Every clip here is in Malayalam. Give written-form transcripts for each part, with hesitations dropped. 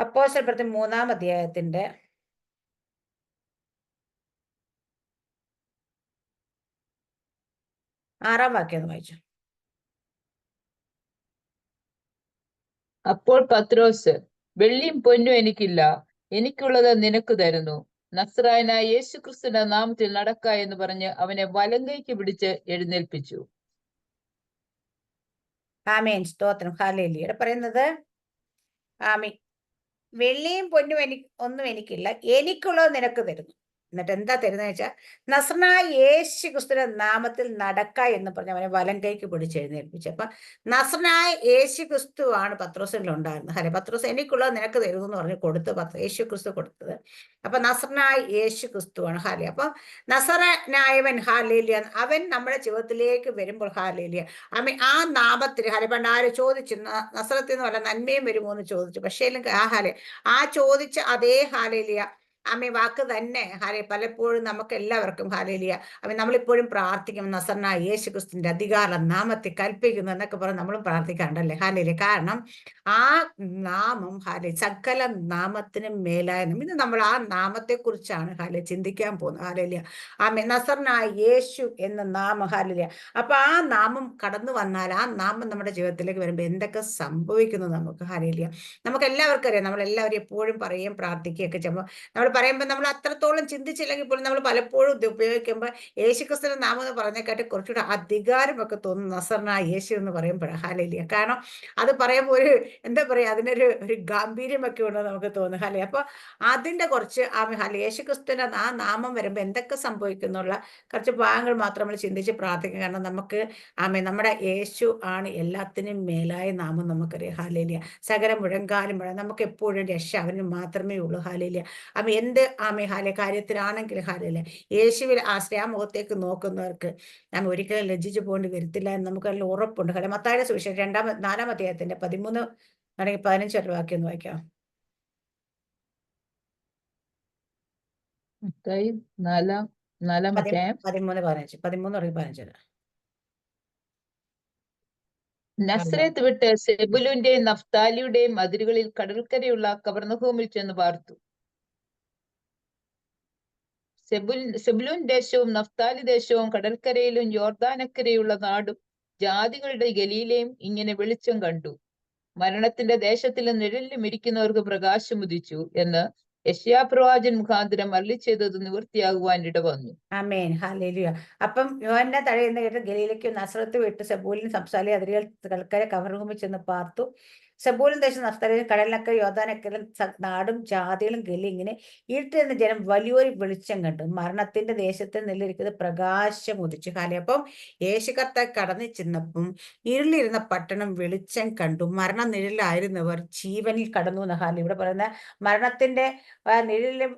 അപ്പോസ്തലപ്രവൃത്തി 3-ാം അധ്യായത്തിന്റെ 6-ാം വാക്യം വായിച്ചു. അപ്പോൾ പത്രോസ്, വെള്ളിയും പൊന്നും എനിക്കില്ല, എനിക്കുള്ളത് നിനക്ക് തരുന്നു. നസ്രായനായ യേശുക്രിസ്തുവിന്റെ നാമത്തിൽ നടക്ക എന്ന് പറഞ്ഞ് അവനെ വലങ്കൈക്ക് പിടിച്ച് എഴുന്നേൽപ്പിച്ചു. ആമേൻ, സ്തോത്രം, ഹല്ലേലൂയ. ഇവിടെ പറയുന്നത് ആമേൻ, വെള്ളിയും പൊന്നും ഒന്നും എനിക്കില്ല, എനിക്കുള്ളത് നിനക്ക് തരുന്നു. എന്നിട്ട് എന്താ തരുന്നത് വെച്ചാൽ, നസ്രനായ യേശു ക്രിസ്തുവിന്റെ നാമത്തിൽ നടക്ക എന്ന് പറഞ്ഞ് അവനെ വലം കൈക്ക് പിടിച്ച് എഴുന്നേൽപ്പിച്ചു. അപ്പൊ നസ്രനായ യേശു ക്രിസ്തു ആണ് പത്രോസിൽ ഉണ്ടായിരുന്നത്. അല്ലെ, പത്രോസ് എനിക്കുള്ളത് നിനക്ക് തരുന്നു എന്ന് പറഞ്ഞ് യേശു ക്രിസ്തു കൊടുത്തത്. അപ്പൊ നസ്രനായ യേശു ക്രിസ്തു ആണ്. ഹാലേ. അപ്പൊ നസറനായവൻ, ഹാലേലിയ, അവൻ നമ്മുടെ ജീവിതത്തിലേക്ക് വരുമ്പോൾ, ഹാലേലിയ, ആമേ, ആ നാമത്തിൽ ഹാലെ, പണ്ട് ആര് ചോദിച്ചു, നസറത്തിൽ നിന്ന് വല്ല നന്മയും വരുമോ എന്ന് ചോദിച്ചു. പക്ഷേ ഹാലെ, ആ ചോദിച്ച അതേ ഹാലേലിയ ആമേ വാക്ക് തന്നെ ഹാലെ പലപ്പോഴും നമുക്ക് എല്ലാവർക്കും ഹാലേലിയ ആമേ നമ്മളിപ്പോഴും പ്രാർത്ഥിക്കും, നസറനായ യേശു ക്രിസ്തുവിന്റെ അധികാര നാമത്തെ കൽപ്പിക്കുന്നു എന്നൊക്കെ പറഞ്ഞ് നമ്മളും പ്രാർത്ഥിക്കാണ്ടല്ലേ ഹാലേലിയ. കാരണം ആ നാമം ഹാലെ സകല നാമത്തിനും മേലായ ഇന്ന് നമ്മൾ ആ നാമത്തെ കുറിച്ചാണ് ഹാലെ ചിന്തിക്കാൻ പോകുന്നത്. ഹാലേലിയ ആമേ, നസറനായ യേശു എന്ന നാമം. ഹാലേലിയ. അപ്പൊ ആ നാമം കടന്നു വന്നാൽ, ആ നാമം നമ്മുടെ ജീവിതത്തിലേക്ക് വരുമ്പോൾ എന്തൊക്കെ സംഭവിക്കുന്നു നമുക്ക്. ഹാലേലിയ. നമുക്ക് എല്ലാവർക്കും അറിയാം, നമ്മളെല്ലാവരും എപ്പോഴും പറയുകയും പ്രാർത്ഥിക്കുകയൊക്കെ ചെയ്യുമ്പോൾ, നമ്മൾ പറയുമ്പോൾ നമ്മൾ അത്രത്തോളം ചിന്തിച്ചില്ലെങ്കിൽ പോലും നമ്മൾ പലപ്പോഴും ഇത് ഉപയോഗിക്കുമ്പോൾ യേശുക്രിസ്തുവിന്റെ നാമം എന്ന് പറഞ്ഞേക്കാട്ട് കുറച്ചുകൂടെ അധികാരമൊക്കെ തോന്നുന്നു നസറനായ യേശു എന്ന് പറയുമ്പോഴാണ്. ഹാലേലിയ. കാരണം അത് പറയുമ്പോൾ എന്താ പറയുക, അതിനൊരു ഗാംഭീര്യമൊക്കെ ഉണ്ടെന്ന് നമുക്ക് തോന്നുന്നു. ഹാലേ. അപ്പൊ അതിന്റെ കുറച്ച് യേശുക്രിസ്തുവിന്റെ ആ നാമം വരുമ്പോൾ എന്തൊക്കെ സംഭവിക്കുന്നുള്ള കുറച്ച് ഭാഗങ്ങൾ മാത്രം നമ്മൾ ചിന്തിച്ച് പ്രാർത്ഥിക്കും. കാരണം നമുക്ക് നമ്മുടെ യേശു ആണ് എല്ലാത്തിനും മേലായ നാമം നമുക്കറിയാം. ഹാലേലിയ. സകല മുഴങ്കാലും നമുക്ക് എപ്പോഴും രക്ഷ അവന് മാത്രമേ ഉള്ളൂ. ഹാലേലിയ. എന്ത് കാര്യത്തിലാണെങ്കിലും ഹാലേലിയ, യേശുവിൽ ആശ്രയ മുഖത്തേക്ക് നോക്കുന്നവർക്ക് ഒരിക്കലും ലജ്ജിച്ചു പോകേണ്ടി വരത്തില്ല എന്ന് നമുക്ക് നല്ല ഉറപ്പുണ്ട്. മത്തായിയുടെ സുവിശേഷം 4-ാം അധ്യായത്തിന്റെ 13 അല്ലെങ്കിൽ 15 വാക്യം ഒന്ന് വായിക്കാം. മത്തായി 4-ാം അധ്യായം 13-15. നസ്രത്ത് വിട്ട് സെബുലൂന്റെയും നഫ്താലിയുടെയും അതിരുകളിൽ കടൽക്കരയുള്ള കവർന്നഹൂമിൽ ചെന്ന് പാർത്തു. സെബുലൂൻ ദേശവും നഫ്താലി ദേശവും കടൽക്കരയിലും യോർദാനക്കരയുള്ള നാടും ജാതികളുടെ ഗലീലയും ഇങ്ങനെ വെളിച്ചം കണ്ടു. മരണത്തിന്റെ ദേശത്തിലും നിഴലിലും ഇരിക്കുന്നവർക്ക് പ്രകാശം ഉദിച്ചു എന്ന് യെശയ്യാപ്രവാചകൻ മുഖാന്തരം അരുളിച്ചെയ്തത് നിവൃത്തിയാകുവാൻ ഇടവന്നു. ആമേൻ, ഹല്ലേലൂയ. അപ്പം യോഹന്നാൻ തഴയുന്ന കേട്ട് ഗലീലയ്ക്കും നസ്രത്ത് വിട്ട് സെബൂലിനും സംസാലി അതിരുകൾ കടൽക്കര കവർന്നഹൂമിൽ ചെന്ന് പാർത്തു. സെബൂലൂൻ ദേശം നഫ്താലിയും കടലിനക്കര യോർദാനക്കരയിലും നാടും ജാതികളും ഗലി ഇങ്ങനെ ഇരുട്ടിരുന്ന ജനം വലിയൊരു വെളിച്ചം കണ്ടു. മരണത്തിന്റെ ദേശത്ത് നിലനിൽക്കുന്നത് പ്രകാശം ഉദിച്ചു. ഹാലേ. അപ്പം യേശു കർത്താവ് കടന്നു ചെന്നപ്പം ഇരുളിരുന്ന പട്ടണം വെളിച്ചം കണ്ടു. മരണ നിഴലായിരുന്നവർ ജീവനിൽ കടന്നു എന്ന്. ഹാലേ. ഇവിടെ പറയുന്ന മരണത്തിന്റെ നിഴലിലും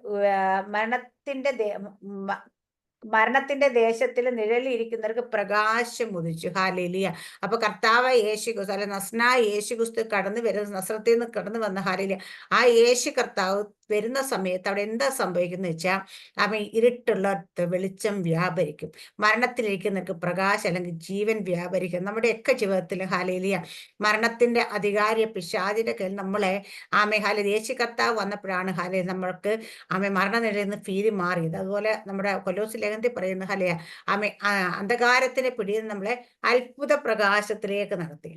മരണത്തിന്റെ ദേശത്തിൽ നിഴലിയിരിക്കുന്നവർക്ക് പ്രകാശം ഉദിച്ചു. ഹാലേലിയ. അപ്പൊ കർത്താവ് യേശു ക്രിസ്തു, അല്ലെ നസ്രനായ യേശു ക്രിസ്തു കടന്നു വരുന്ന, നസ്രത്തിൽ നിന്ന് കടന്നു വന്ന ഹാലേലിയ, ആ യേശു കർത്താവ് വരുന്ന സമയത്ത് അവിടെ എന്താ സംഭവിക്കുന്നത് വെച്ചാൽ ഇരുട്ടുള്ളടത്ത് വെളിച്ചം വ്യാപരിക്കും, മരണത്തിലിരിക്കുന്നവർക്ക് പ്രകാശം അല്ലെങ്കിൽ ജീവൻ വ്യാപരിക്കും. നമ്മുടെയൊക്കെ ജീവിതത്തിൽ ഹാലേലിയ മരണത്തിന്റെ അധികാരിയ പിശാചിന്റെ കയ്യിൽ നമ്മളെ യേശു കർത്താവ് വന്നപ്പോഴാണ് നമ്മൾക്ക് മരണനിലയിൽ നിന്ന് ഭീതി മാറിയത്. അതുപോലെ നമ്മുടെ കൊലോസ്യ ലേഖനത്തിൽ പറയുന്ന അന്ധകാരത്തിന്റെ പിടിയിൽ നമ്മളെ അത്ഭുത പ്രകാശത്തിലേക്ക് നടത്തി.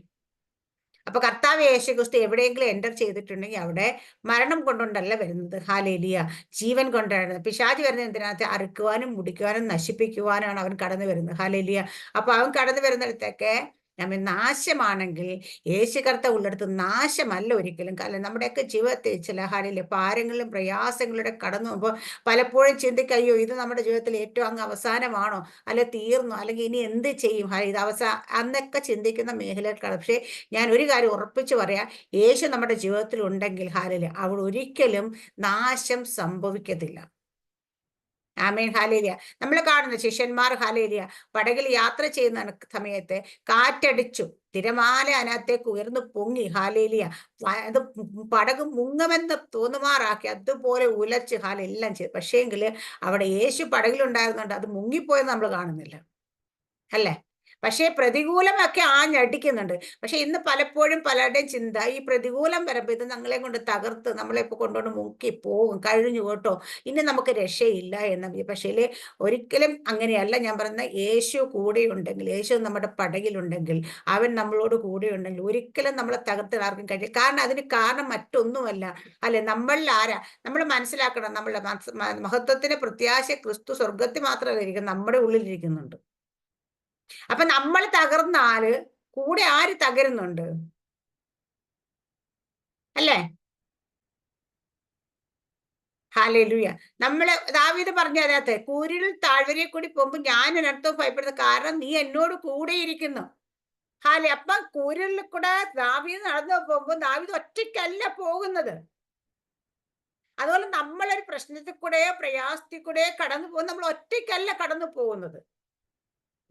അപ്പൊ കർത്താവ് യേശു ക്രിസ്തു എവിടെയെങ്കിലും എൻ്റർ ചെയ്തിട്ടുണ്ടെങ്കിൽ അവിടെ മരണം കൊണ്ടുകൊണ്ടല്ല വരുന്നത്. ഹാലേലിയ. ജീവൻ കൊണ്ടാണ്. പിശാച് വരുന്നത് എന്തിനകത്ത്? അറുക്കുവാനും മുടിക്കുവാനും നശിപ്പിക്കുവാനാണ് അവൻ കടന്നു വരുന്നത്. ഹാലേലിയ. അപ്പൊ അവൻ കടന്നു വരുന്നിടത്തൊക്കെ നാശമാണെങ്കിൽ യേശു കർത്താവ് ഉള്ളിടത്ത് നാശമല്ല ഒരിക്കലും. കാരണം നമ്മുടെയൊക്കെ ജീവിതത്തിൽ ചില ഹാലിലെ ഭാരങ്ങളിലും പ്രയാസങ്ങളുടെ കടന്നു പോകുമ്പോൾ പലപ്പോഴും ചിന്തിക്കയ്യോ ഇത് നമ്മുടെ ജീവിതത്തിൽ ഏറ്റവും അങ്ങ് അവസാനമാണോ, അല്ലെ തീർന്നു, അല്ലെങ്കിൽ ഇനി എന്ത് ചെയ്യും, ഇത് അന്നൊക്കെ ചിന്തിക്കുന്ന മേഖലകളാണ്. പക്ഷേ ഞാൻ ഒരു കാര്യം ഉറപ്പിച്ചു പറയാം, യേശു നമ്മുടെ ജീവിതത്തിൽ ഉണ്ടെങ്കിൽ ഹാലിലെ അവിടെ ഒരിക്കലും നാശം സംഭവിക്കത്തില്ല. ആമേൻ, ഹാലേലിയ. നമ്മൾ കാണുന്ന ശിഷ്യന്മാർ ഹാലേലിയ പടകിൽ യാത്ര ചെയ്യുന്ന സമയത്ത് കാറ്റടിച്ചു, തിരമാല അതിനകത്തേക്ക് ഉയർന്നു പൊങ്ങി. ഹാലേലിയ. അത് പടക് മുങ്ങുമെന്ന് തോന്നുമാറാക്കി അതുപോലെ ഉലച്ച് എല്ലാം ചെയ്തു. പക്ഷേങ്കിൽ അവിടെ യേശു പടകിലുണ്ടായിരുന്നുണ്ട്, അത് മുങ്ങിപ്പോയെന്ന് നമ്മൾ കാണുന്നില്ല, അല്ലേ? പക്ഷേ പ്രതികൂലമൊക്കെ ആഞ്ഞടിക്കുന്നുണ്ട്. പക്ഷെ ഇന്ന് പലപ്പോഴും പലരുടെയും ചിന്ത ഈ പ്രതികൂലം വരുമ്പോൾ ഇത് ഞങ്ങളെ കൊണ്ട് തകർത്ത് നമ്മളെ ഇപ്പൊ കൊണ്ടുകൊണ്ട് മുക്കി പോകും, കഴിഞ്ഞു കേട്ടോ, ഇനി നമുക്ക് രക്ഷയില്ല എന്ന. പക്ഷേ ഒരിക്കലും അങ്ങനെയല്ല. ഞാൻ പറയുന്ന യേശു കൂടെയുണ്ടെങ്കിൽ, യേശു നമ്മുടെ പടകിലുണ്ടെങ്കിൽ, അവൻ നമ്മളോട് കൂടെയുണ്ടെങ്കിൽ ഒരിക്കലും നമ്മളെ തകർത്ത് ആർക്കും കഴിയും. കാരണം അതിന് കാരണം മറ്റൊന്നുമല്ല, അല്ലെ, നമ്മളിൽ ആരാ നമ്മൾ മനസ്സിലാക്കണം. നമ്മളുടെ മഹത്വത്തിന് പ്രത്യാശ ക്രിസ്തു സ്വർഗത്തിൽ മാത്രമല്ല ഇരിക്കുന്നത്, നമ്മുടെ ഉള്ളിലിരിക്കുന്നുണ്ട്. അപ്പൊ നമ്മൾ തകർന്നാല് കൂടെ ആര് തകരുന്നുണ്ട്, അല്ലേ? ഹല്ലേലൂയ. നമ്മള് ദാവീദ് പറഞ്ഞ അതിനകത്ത്, കൂരിരുൾ താഴ്വരയിൽ കൂടി പോകുമ്പോൾ ഞാൻ ഒരിടത്തും ഭയപ്പെടുന്നത്, കാരണം നീ എന്നോട് കൂടെ ഇരിക്കുന്നു. അപ്പൊ കൂരിരുളിൽ കൂടെ ദാവീദ് നടന്നു പോകുമ്പോൾ ദാവീദ് ഒറ്റയ്ക്കല്ല പോകുന്നത്. അതുപോലെ നമ്മളൊരു പ്രശ്നത്തിൽ കൂടെയോ പ്രയാസത്തിൽ കൂടെയോ കടന്നു പോകും, നമ്മൾ ഒറ്റയ്ക്കല്ല കടന്നു പോകുന്നത്.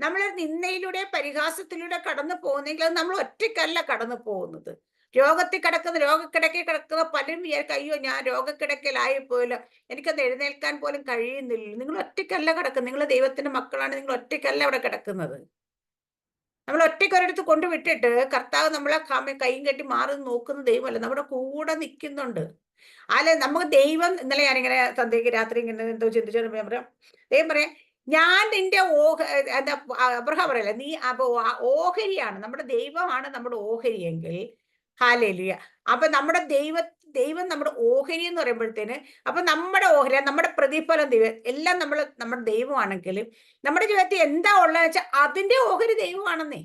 നമ്മളൊരു നിന്ദയിലൂടെ പരിഹാസത്തിലൂടെ കടന്നു പോകുന്നെങ്കിൽ അത് നമ്മൾ ഒറ്റയ്ക്കല്ല കടന്നു പോകുന്നത്. രോഗക്കിടക്കയിൽ കിടക്കുന്ന പലരും വിചാരിക്കും, അയ്യോ ഞാൻ രോഗക്കിടക്കയിലായി പോയല്ലോ, എനിക്കത് എഴുന്നേൽക്കാൻ പോലും കഴിയുന്നില്ല. നിങ്ങൾ ഒറ്റയ്ക്കല്ല കിടക്കുന്നത്. നിങ്ങൾ ദൈവത്തിന്റെ മക്കളാണ്. നിങ്ങൾ ഒറ്റയ്ക്കല്ല അവിടെ കിടക്കുന്നത്. നമ്മൾ ഒറ്റയ്ക്ക് ഒരിടത്ത് കൊണ്ടുവിട്ടിട്ട് കർത്താവ് നമ്മളെ കൈയും കെട്ടി മാറി നോക്കുന്ന ദൈവമല്ല, നമ്മുടെ കൂടെ നിൽക്കുന്നുണ്ട്. അല്ലെ, നമുക്ക് ദൈവം, ഇന്നലെ ഞാനിങ്ങനെ സന്ധ്യയ്ക്ക് രാത്രി ഇങ്ങനെ എന്തോ ചിന്തിച്ചു പറയാം, ദൈവം പറയാം, ഞാൻ നിന്റെ എന്താ അബ്രഹാം പറയല്ലേ, നീ അപ്പൊ ഓഹരിയാണ്, നമ്മുടെ ദൈവമാണ് നമ്മുടെ ഓഹരിയെങ്കിൽ, ഹല്ലേലൂയ. അപ്പൊ നമ്മുടെ ദൈവം നമ്മുടെ ഓഹരി എന്ന് പറയുമ്പോഴത്തേന്, അപ്പൊ നമ്മുടെ ഓഹരി, നമ്മുടെ പ്രതിഫലം ദൈവം, എല്ലാം നമ്മുടെ ദൈവമാണെങ്കിൽ നമ്മുടെ ജീവിതത്തിൽ എന്താ ഉള്ളതെന്ന് വെച്ചാൽ അതിന്റെ ഓഹരി ദൈവമാണെന്നേ.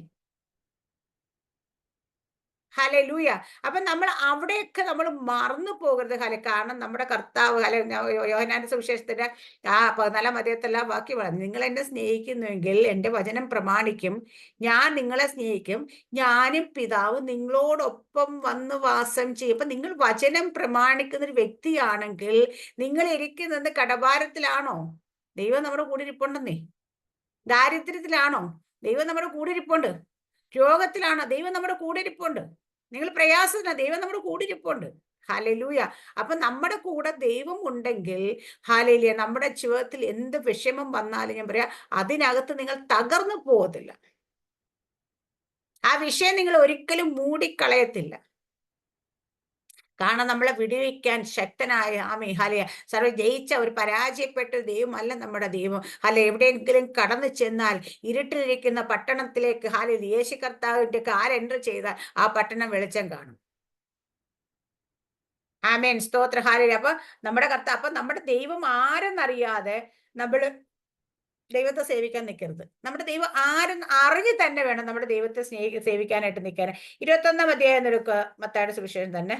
ഹല്ലേലൂയ. അപ്പൊ നമ്മൾ അവിടെയൊക്കെ നമ്മൾ മറന്നു പോകരുത്. കാരണം നമ്മുടെ കർത്താവ് യോഹന്നാന്റെ സുവിശേഷത്തിന്റെ 14 അധ്യായത്തിലെ വാക്യമാണ്, നിങ്ങൾ എന്നെ സ്നേഹിക്കുന്നുവെങ്കിൽ എന്റെ വചനം പ്രമാണിക്കും, ഞാൻ നിങ്ങളെ സ്നേഹിക്കും, ഞാനും പിതാവും നിങ്ങളോടൊപ്പം വന്ന് വാസം ചെയ്യും. അപ്പൊ നിങ്ങൾ വചനം പ്രമാണിക്കുന്ന ഒരു വ്യക്തിയാണെങ്കിൽ നിങ്ങൾ ഇരിക്കുന്നത് കടഭാരത്തിലാണോ? ദൈവം നമ്മുടെ കൂടെ ഇരിപ്പുണ്ടെന്നേ. ദാരിദ്ര്യത്തിലാണോ? ദൈവം നമ്മുടെ കൂടെ ഇരിപ്പുണ്ട്. രോഗത്തിലാണോ? ദൈവം നമ്മുടെ കൂടെ ഇരിപ്പുണ്ട്. നിങ്ങൾ പ്രയാസത്തിലാ? ദൈവം നമ്മുടെ കൂടെ ഇരിപ്പുണ്ട്. ഹല്ലേലൂയ. അപ്പൊ നമ്മുടെ കൂടെ ദൈവം ഉണ്ടെങ്കിൽ, ഹല്ലേലൂയ, നമ്മുടെ ജീവിതത്തിൽ എന്ത് വിഷമം വന്നാലും ഞാൻ പറയാ, അതിനകത്ത് നിങ്ങൾ തകർന്നു പോകത്തില്ല. ആ വിഷയം നിങ്ങൾ ഒരിക്കലും മൂടിക്കളയത്തില്ല. കാരണം നമ്മളെ വിടുവിക്കാൻ ശക്തനായ ഹല്ലേലൂയ സർവ്വ ജയിച്ച ഒരു പരാജയപ്പെട്ട ദൈവമല്ല നമ്മുടെ ദൈവം. എവിടെയെങ്കിലും കടന്നു ചെന്നാൽ ഇരുട്ടിലിരിക്കുന്ന പട്ടണത്തിലേക്ക് ഹല്ലേലൂയ യേശു കർത്താവിന്റെ കാൽ എൻട്രി ചെയ്താൽ ആ പട്ടണം വെളിച്ചം കാണും. ആമേൻ, സ്തോത്ര, ഹല്ലേലൂയ. അപ്പൊ നമ്മുടെ ദൈവം ആരെന്നറിയാതെ നമ്മള് ദൈവത്തെ സേവിക്കാൻ നിൽക്കരുത്. നമ്മുടെ ദൈവം ആരെന്ന് അറിഞ്ഞ് തന്നെ വേണം നമ്മുടെ ദൈവത്തെ സേവിക്കാനായിട്ട് നിൽക്കാൻ. 21 അധ്യായം എടുക്കുക, മത്തായിയുടെ സുവിശേഷം തന്നെ.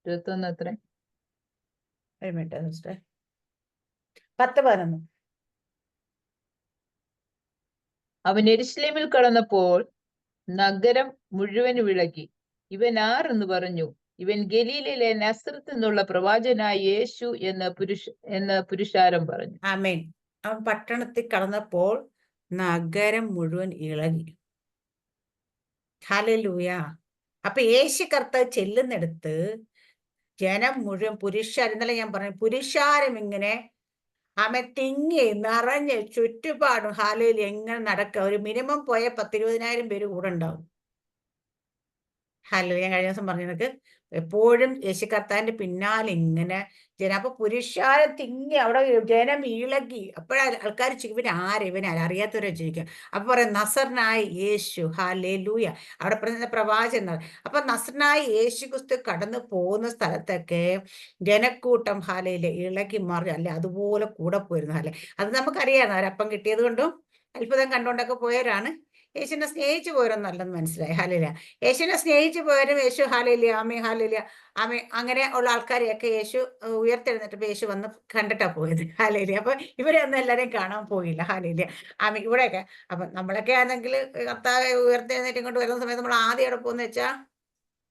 21 എത്ര? ഒരു മിനിറ്റ് സിസ്റ്റർ. 10-11. അവൻ യെരൂശലേമിൽ കടന്നപ്പോൾ നഗരം മുഴുവൻ വിളകി. ഇവൻ ആർ എന്ന് പറഞ്ഞു. ഇവൻ ഗലീലയിലെ നസറത്ത് നിന്നുള്ള പ്രവാചകനായ യേശു എന്ന് പുരുഷാരം പറഞ്ഞു. ആമേൻ. അവൻ പട്ടണത്തിൽ കടന്നപ്പോൾ നഗരം മുഴുവൻ ഇളകി. ഹല്ലേലൂയ. അപ്പൊ യേശു കർത്താവ് ചെല്ലുന്നിടത്ത് ജനം മുഴുവൻ, പുരുഷാരം, ഇന്നലെ ഞാൻ പറഞ്ഞു, പുരുഷാരം ഇങ്ങനെ തിങ്ങി നിറഞ്ഞ് ചുറ്റുപാടും ഹാലയിൽ എങ്ങനെ നടക്കുക. ഒരു മിനിമം പോയ 10-20,000 പേര് കൂടെ ഉണ്ടാവും. ഞാൻ കഴിഞ്ഞ ദിവസം പറഞ്ഞു, നിനക്ക് എപ്പോഴും യേശു കർത്താവിന്റെ പിന്നാലെ ഇങ്ങനെ ജനം. അപ്പൊ പുരുഷാരം തിങ്ങി അവിടെ ജനം ഇളകി. അപ്പോഴാ ആൾക്കാർ ഇവനാര് അറിയാത്തവരെ ചോദിക്കുക. അപ്പൊ പറയാം, നസറനായ യേശു. ഹല്ലേലൂയ. അവിടെ പറഞ്ഞ പ്രവാചകൻ. അപ്പൊ നസറനായ യേശു ക്രിസ്തു കടന്നു പോകുന്ന സ്ഥലത്തൊക്കെ ജനക്കൂട്ടം ഹാലയില് ഇളകി മാറി, അല്ലെ അതുപോലെ കൂടെ പോയിരുന്നു. അത് നമുക്കറിയാം, അവരപ്പം കിട്ടിയത് കൊണ്ടും അത്ഭുതം കണ്ടുകൊണ്ടൊക്കെ പോയവരാണ്. യേശുവിനെ സ്നേഹിച്ചു പോയവരൊന്നല്ലെന്ന് മനസ്സിലായി. ഹല്ലേലൂയ. യേശുവിനെ സ്നേഹിച്ചു പോയവരും യേശു ഹല്ലേലൂയ ആമേ ഹല്ലേലൂയ ആമേ അങ്ങനെ ഉള്ള ആൾക്കാരെയൊക്കെ യേശു ഉയർത്തെഴുന്നേറ്റപ്പോ യേശു വന്ന് കണ്ടിട്ടാ പോയത്. ഹല്ലേലൂയ. അപ്പൊ ഇവരെ ഒന്നും എല്ലാരെയും കാണാൻ പോയില്ല. ഹല്ലേലൂയ ആമേ. ഇവിടെയൊക്കെ അപ്പൊ നമ്മളൊക്കെ ആണെങ്കിൽ കർത്താവ് ഉയർത്തെഴുന്നേറ്റ് ഇങ്ങോട്ട് വരുന്ന സമയത്ത് നമ്മൾ ആദ്യം എവിടെ പോകുന്ന വെച്ചാ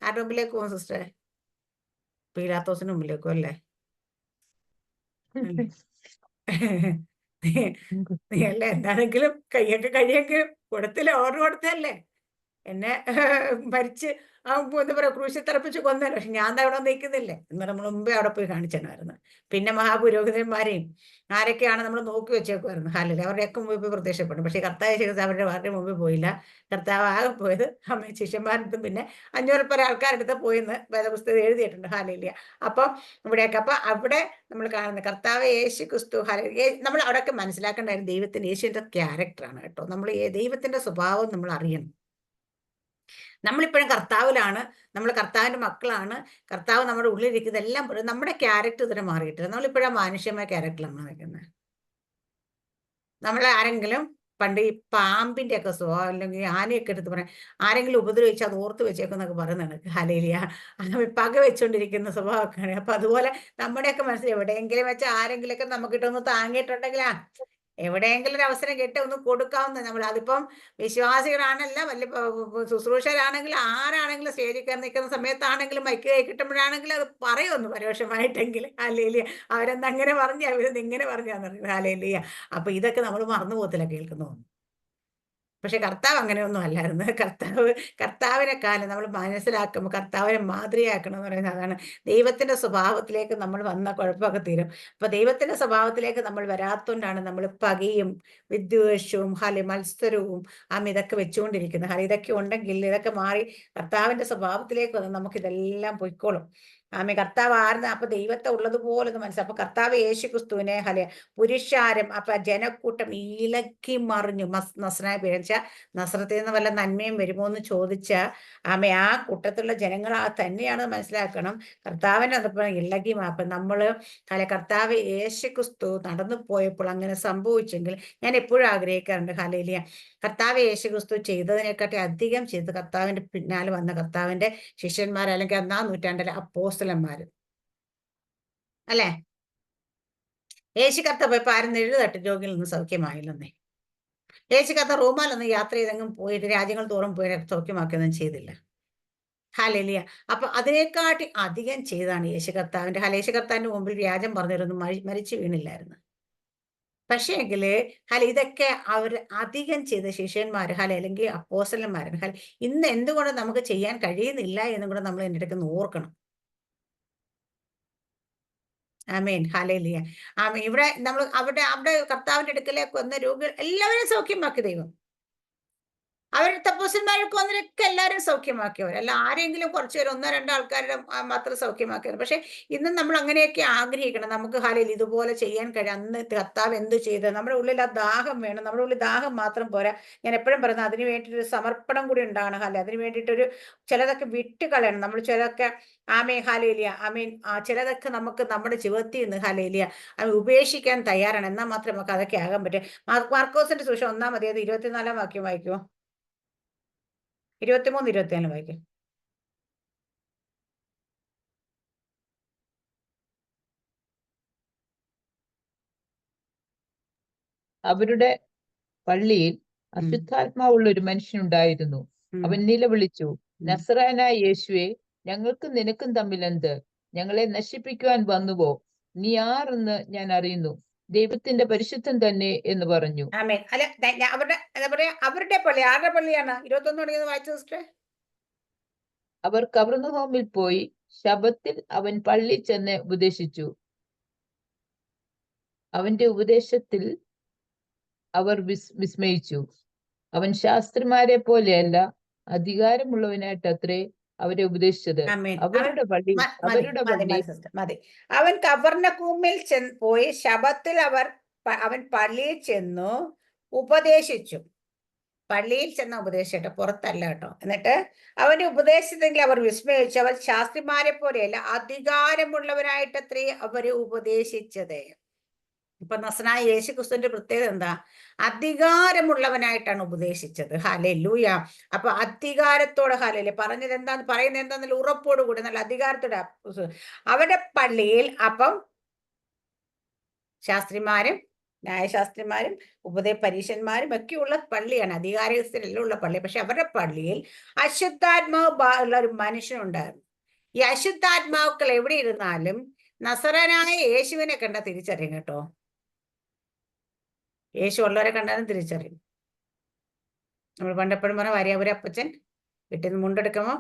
ആരുടെ മുമ്പിലേക്ക് പോകും സിസ്റ്ററെ? പീലാത്തോസിന് മുമ്പിലേക്കും, അല്ലേ? നീ അല്ലേ എന്താണെങ്കിലും കൈയൊക്കെ കഴിയെങ്കിലും കൊടുത്തില്ല, ഓർഡർ കൊടുത്തല്ലേ? എന്നെ മരിച്ച് എന്താ പറയുക ക്രൂശിൽ തറപ്പിച്ച് കൊന്നല്ലോ. പക്ഷെ ഞാൻ ദാ ഇവിടെ നിൽക്കുന്നില്ലേ എന്ന് നമ്മൾ മുമ്പേ അവിടെ പോയി കാണിച്ചിട്ടുണ്ടായിരുന്നു. പിന്നെ മഹാപുരോഹിതന്മാരെയും ആരൊക്കെയാണ് നമ്മൾ നോക്കി വെച്ചേക്കുമായിരുന്നു. ഹാലിൽ അവരുടെയൊക്കെ മുമ്പിൽ പോയി പ്രത്യക്ഷപ്പെട്ടു. പക്ഷേ കർത്താവ് ചെയ്തത് അവരുടെ ആരുടെ മുമ്പിൽ പോയില്ല. കർത്താവ് ആകെ പോയത് അമ്മ ശിഷ്യന്മാരടുത്തും പിന്നെ 500 പേരെ ആൾക്കാരടുത്ത് പോയിന്ന് വേദപുസ്തകം എഴുതിയിട്ടുണ്ട്. ഹാലേലിയ. അപ്പം ഇവിടെയൊക്കെ അപ്പൊ അവിടെ നമ്മൾ കാണുന്ന കർത്താവ് യേശു ക്രിസ്തു നമ്മൾ അവിടെയൊക്കെ മനസ്സിലാക്കേണ്ട ദൈവത്തിന്റെ യേശുവിന്റെ ക്യാരക്ടറാണ് കേട്ടോ. നമ്മൾ ദൈവത്തിന്റെ സ്വഭാവം നമ്മൾ അറിയണം. നമ്മളിപ്പോഴും കർത്താവിലാണ്, നമ്മൾ കർത്താവിന്റെ മക്കളാണ്, കർത്താവ് നമ്മുടെ ഉള്ളിലിരിക്കുന്നത് എല്ലാം നമ്മുടെ ക്യാരക്ടർ ഇതുവരെ മാറിയിട്ടില്ല. നമ്മളിപ്പോഴും മാനുഷ്യമായ ക്യാരക്ടറിലാണ് നിൽക്കുന്നത്. നമ്മളെ ആരെങ്കിലും പണ്ട് ഈ പാമ്പിന്റെ ഒക്കെ സ്വഭാവം അല്ലെങ്കിൽ ആനയൊക്കെ എടുത്ത് പറയാം, ആരെങ്കിലും ഉപദ്രവിച്ചാൽ അത് ഓർത്ത് വെച്ചേക്കുന്നൊക്കെ പറയുന്നതാണ്. ഹല്ലേലൂയ. അങ്ങനെ പക വെച്ചുകൊണ്ടിരിക്കുന്ന സ്വഭാവമൊക്കെയാണ്. അപ്പൊ അതുപോലെ നമ്മുടെയൊക്കെ മനസ്സിൽ എവിടെയെങ്കിലും വെച്ച് ആരെങ്കിലുമൊക്കെ നമുക്കിട്ടൊന്ന് താങ്ങിയിട്ടുണ്ടെങ്കിലാ എവിടെയെങ്കിലും ഒരു അവസരം കിട്ടി ഒന്ന് കൊടുക്കാവുന്ന നമ്മൾ അതിപ്പം വിശ്വാസികളാണല്ല വലിയ ശുശ്രൂഷകരാണെങ്കിലും ആരാണെങ്കിലും സ്റ്റേജിൽ കയറി നിൽക്കുന്ന സമയത്താണെങ്കിലും മൈക്ക് കൈ കിട്ടുമ്പോഴാണെങ്കിലും അത് പറയുമെന്ന് പരോക്ഷമായിട്ടെങ്കിലും. ഹല്ലേലൂയ. അവരെന്ന് അങ്ങനെ പറഞ്ഞാ അവരെന്ന് ഇങ്ങനെ പറഞ്ഞാന്ന് പറയുന്നത്. ഹല്ലേലൂയ. അപ്പൊ ഇതൊക്കെ നമ്മൾ മറന്നു പോകത്തില്ല കേൾക്കുന്നു. പക്ഷെ കർത്താവ് അങ്ങനെയൊന്നും അല്ലായിരുന്നു. കർത്താവിനെ കാലം നമ്മൾ മനസ്സിലാക്കുമ്പോൾ കർത്താവിനെ മാതൃകയാക്കണം എന്ന് പറയുന്നത് അതാണ്. ദൈവത്തിന്റെ സ്വഭാവത്തിലേക്ക് നമ്മൾ വന്ന കുഴപ്പമൊക്കെ തീരും. അപ്പൊ ദൈവത്തിന്റെ സ്വഭാവത്തിലേക്ക് നമ്മൾ വരാത്തോണ്ടാണ് നമ്മൾ പകയും വിദ്വേഷവും മത്സരവും ഇതൊക്കെ വെച്ചുകൊണ്ടിരിക്കുന്നത്. ഇതൊക്കെ ഉണ്ടെങ്കിൽ ഇതൊക്കെ മാറി കർത്താവിന്റെ സ്വഭാവത്തിലേക്ക് വന്ന് നമുക്കിതെല്ലാം പൊയ്ക്കോളും. കർത്താവ് ആർന്ന് അപ്പൊ ദൈവത്തെ ഉള്ളതുപോലെ ഒന്ന് മനസ്സിലാവും. അപ്പൊ കർത്താവ് യേശു ക്രിസ്തുവിനെ പുരുഷാരം അപ്പൊ ജനക്കൂട്ടം ഇളക്കി മറിഞ്ഞു. നസ്രായ പേരിച്ച നസ്രത്തിൽ നിന്ന് വല്ല നന്മയും വരുമോ എന്ന് ചോദിച്ച ആ കൂട്ടത്തിലുള്ള ജനങ്ങൾ തന്നെയാണ് മനസ്സിലാക്കണം. കർത്താവിനെ അതപ്പോൾ ഇളകി അപ്പൊ നമ്മള് കർത്താവ് യേശു ക്രിസ്തു നടന്നു പോയപ്പോൾ അങ്ങനെ സംഭവിച്ചെങ്കിൽ ഞാൻ എപ്പോഴും ആഗ്രഹിക്കാറുണ്ട്. ഹല്ലേലൂയ. കർത്താവ് യേശു ക്രിസ്തു ചെയ്തതിനെക്കാട്ടി അധികം ചെയ്ത് കർത്താവിന്റെ പിന്നാലെ വന്ന കർത്താവിന്റെ ശിഷ്യന്മാർ അല്ലെങ്കിൽ 1-ാം നൂറ്റാണ്ടിലെ അപ്പോസ്തലന്മാര് അല്ലെ. യേശു കർത്താവ് പോയപ്പോ ആരും 7 രോഗികളിൽ നിന്ന് സൗഖ്യമായില്ലെന്നേ. യേശു കർത്താവ് റോമാലൊന്നും യാത്ര ചെയ്തെങ്കിലും പോയിട്ട് രാജ്യങ്ങൾ തോറും പോയി സൗഖ്യമാക്കുകയൊന്നും ചെയ്തില്ല. ഹല്ലേലൂയ. അപ്പൊ അതിനെക്കാട്ടി അധികം ചെയ്താണ് യേശു കർത്താവിന്റെ യേശു കർത്താവിന്റെ മുമ്പിൽ വ്യാജം പറഞ്ഞവരൊന്നും മരിച്ചു വീണില്ലായിരുന്നു. പക്ഷേ എങ്കില് ഇതൊക്കെ അവർ അധികം ചെയ്ത ശിഷ്യന്മാർ അല്ലെങ്കിൽ അപ്പോസ്തലന്മാരാണ്. ഇന്ന് എന്തുകൊണ്ട് നമുക്ക് ചെയ്യാൻ കഴിയുന്നില്ല എന്നും കൂടെ നമ്മൾ എൻ്റെ അടുത്ത് ഓർക്കണം. ആമേൻ. ഹല്ലേലൂയ. ഇവിടെ നമ്മൾ അവിടെ കർത്താവിന്റെ അടുക്കലേക്ക് വന്ന രോഗികൾ എല്ലാവരെയും സൗഖ്യമാക്കി ദൈവം. അവരുടെ അപ്പോസ്തലന്മാർക്ക് വന്നവരൊക്കെ എല്ലാവരും സൗഖ്യമാക്കിയവർ. അല്ല ആരെങ്കിലും കുറച്ച് പേര് 1-2 ആൾക്കാരുടെ മാത്രം സൗഖ്യമാക്കിയത്. പക്ഷെ ഇന്നും നമ്മൾ അങ്ങനെയൊക്കെ ആഗ്രഹിക്കണം. നമുക്ക് ഇതുപോലെ ചെയ്യാൻ കഴിയും. അന്ന് കർത്താവ് എന്ത് ചെയ്ത് നമ്മുടെ ഉള്ളിൽ ആ ദാഹം വേണം. നമ്മുടെ ഉള്ളിൽ ദാഹം മാത്രം പോരാ. ഞാൻ എപ്പോഴും പറയുന്നത് അതിന് വേണ്ടിയിട്ടൊരു സമർപ്പണം കൂടി ഉണ്ടാകണം. അതിന് വേണ്ടിയിട്ടൊരു ചിലതൊക്കെ വിട്ട് കളയണം. നമ്മൾ ചിലതൊക്കെ ഹല്ലേലൂയ. ചിലതൊക്കെ നമുക്ക് നമ്മുടെ ജീവിതത്തിൽ നിന്ന് ഹല്ലേലൂയ ഉപേക്ഷിക്കാൻ തയ്യാറാണ്. എന്നാൽ മാത്രമേ നമുക്ക് അതൊക്കെ ആകാൻ പറ്റും. മാർക്കോസിന്റെ സുവിശേഷം 1-ാം അധ്യായം 24-ാം വാക്യം വായിക്കുമോ? 23, 24 വായിക്കും. അവരുടെ പള്ളിയിൽ അശുദ്ധാത്മാവുള്ള ഒരു മനുഷ്യനുണ്ടായിരുന്നു. അവൻ നിലവിളിച്ചു, നസറായനായ യേശുവേ, ഞങ്ങൾക്കും നിനക്കും തമ്മിൽ എന്ത്? ഞങ്ങളെ നശിപ്പിക്കുവാൻ വന്നുവോ? നീ ആരെന്ന് ഞാൻ അറിയുന്നു, ദൈവത്തിന്റെ പരിശുദ്ധൻ തന്നെ എന്ന് പറഞ്ഞു. ആമേൻ. അല്ല അവരുടെ പള്ളി ആരുടെ പള്ളിയാണ്? 21 തുടങ്ങിയത് വായിച്ചു സിസ്റ്ററെ. അവർ കവർന്നഹോമിൽ പോയി ശബ്ബത്തിൽ അവൻ പള്ളി ചെന്ന് ഉപദേശിച്ചു. അവന്റെ ഉപദേശത്തിൽ അവർ വിസ്മയിച്ചു. അവൻ ശാസ്ത്രിമാരെ പോലെയല്ല, അധികാരമുള്ളവനായിട്ട് അത്രേ അവരെ ഉപദേശിച്ചത്. അവരുടെ പള്ളി മതി. അവൻ കവർന്നഹൂമിൽ പോയി ശബ്ബത്തിൽ അവൻ പള്ളിയിൽ ചെന്നു ഉപദേശിച്ചു. പള്ളിയിൽ ചെന്ന ഉപദേശിച്ചിട്ട് പുറത്തല്ല കേട്ടോ. എന്നിട്ട് അവന്റെ ഉപദേശത്തെങ്കിൽ അവർ വിസ്മയിച്ചു. അവർ ശാസ്ത്രിമാരെ പോലെയല്ല, അധികാരമുള്ളവരായിട്ടത്രേ അവരെ ഉപദേശിച്ചത്. ഇപ്പൊ നസറായ യേശു ക്രിസ്തുവിന്റെ പ്രത്യേകത എന്താ? അധികാരമുള്ളവനായിട്ടാണ് ഉപദേശിച്ചത്. ഹല്ലേലൂയ. അപ്പൊ അധികാരത്തോടെ പറയുന്നത് എന്താന്നുള്ള ഉറപ്പോടുകൂടി നല്ല അധികാരത്തോടെ അവരുടെ പള്ളിയിൽ അപ്പം ശാസ്ത്രിമാരും ന്യായശാസ്ത്രിമാരും പരീശന്മാരും ഒക്കെയുള്ള പള്ളിയാണ്, അധികാരസ്ഥരെല്ലാം ഉള്ള പള്ളി. പക്ഷെ അവരുടെ പള്ളിയിൽ അശുദ്ധാത്മാവ് ഉള്ള ഒരു മനുഷ്യനുണ്ടായിരുന്നു. ഈ അശുദ്ധാത്മാക്കൾ എവിടെ ഇരുന്നാലും നസറനായ യേശുവിനെ കണ്ട തിരിച്ചറിയും കേട്ടോ. യേശു ഉള്ളവരെ കണ്ടാലും തിരിച്ചറിയും. നമ്മൾ പണ്ടെപ്പോഴും പറഞ്ഞ ഭാര്യാപുരപ്പച്ചൻ വീട്ടിൽ നിന്ന് മുണ്ടെടുക്കുമ്പോൾ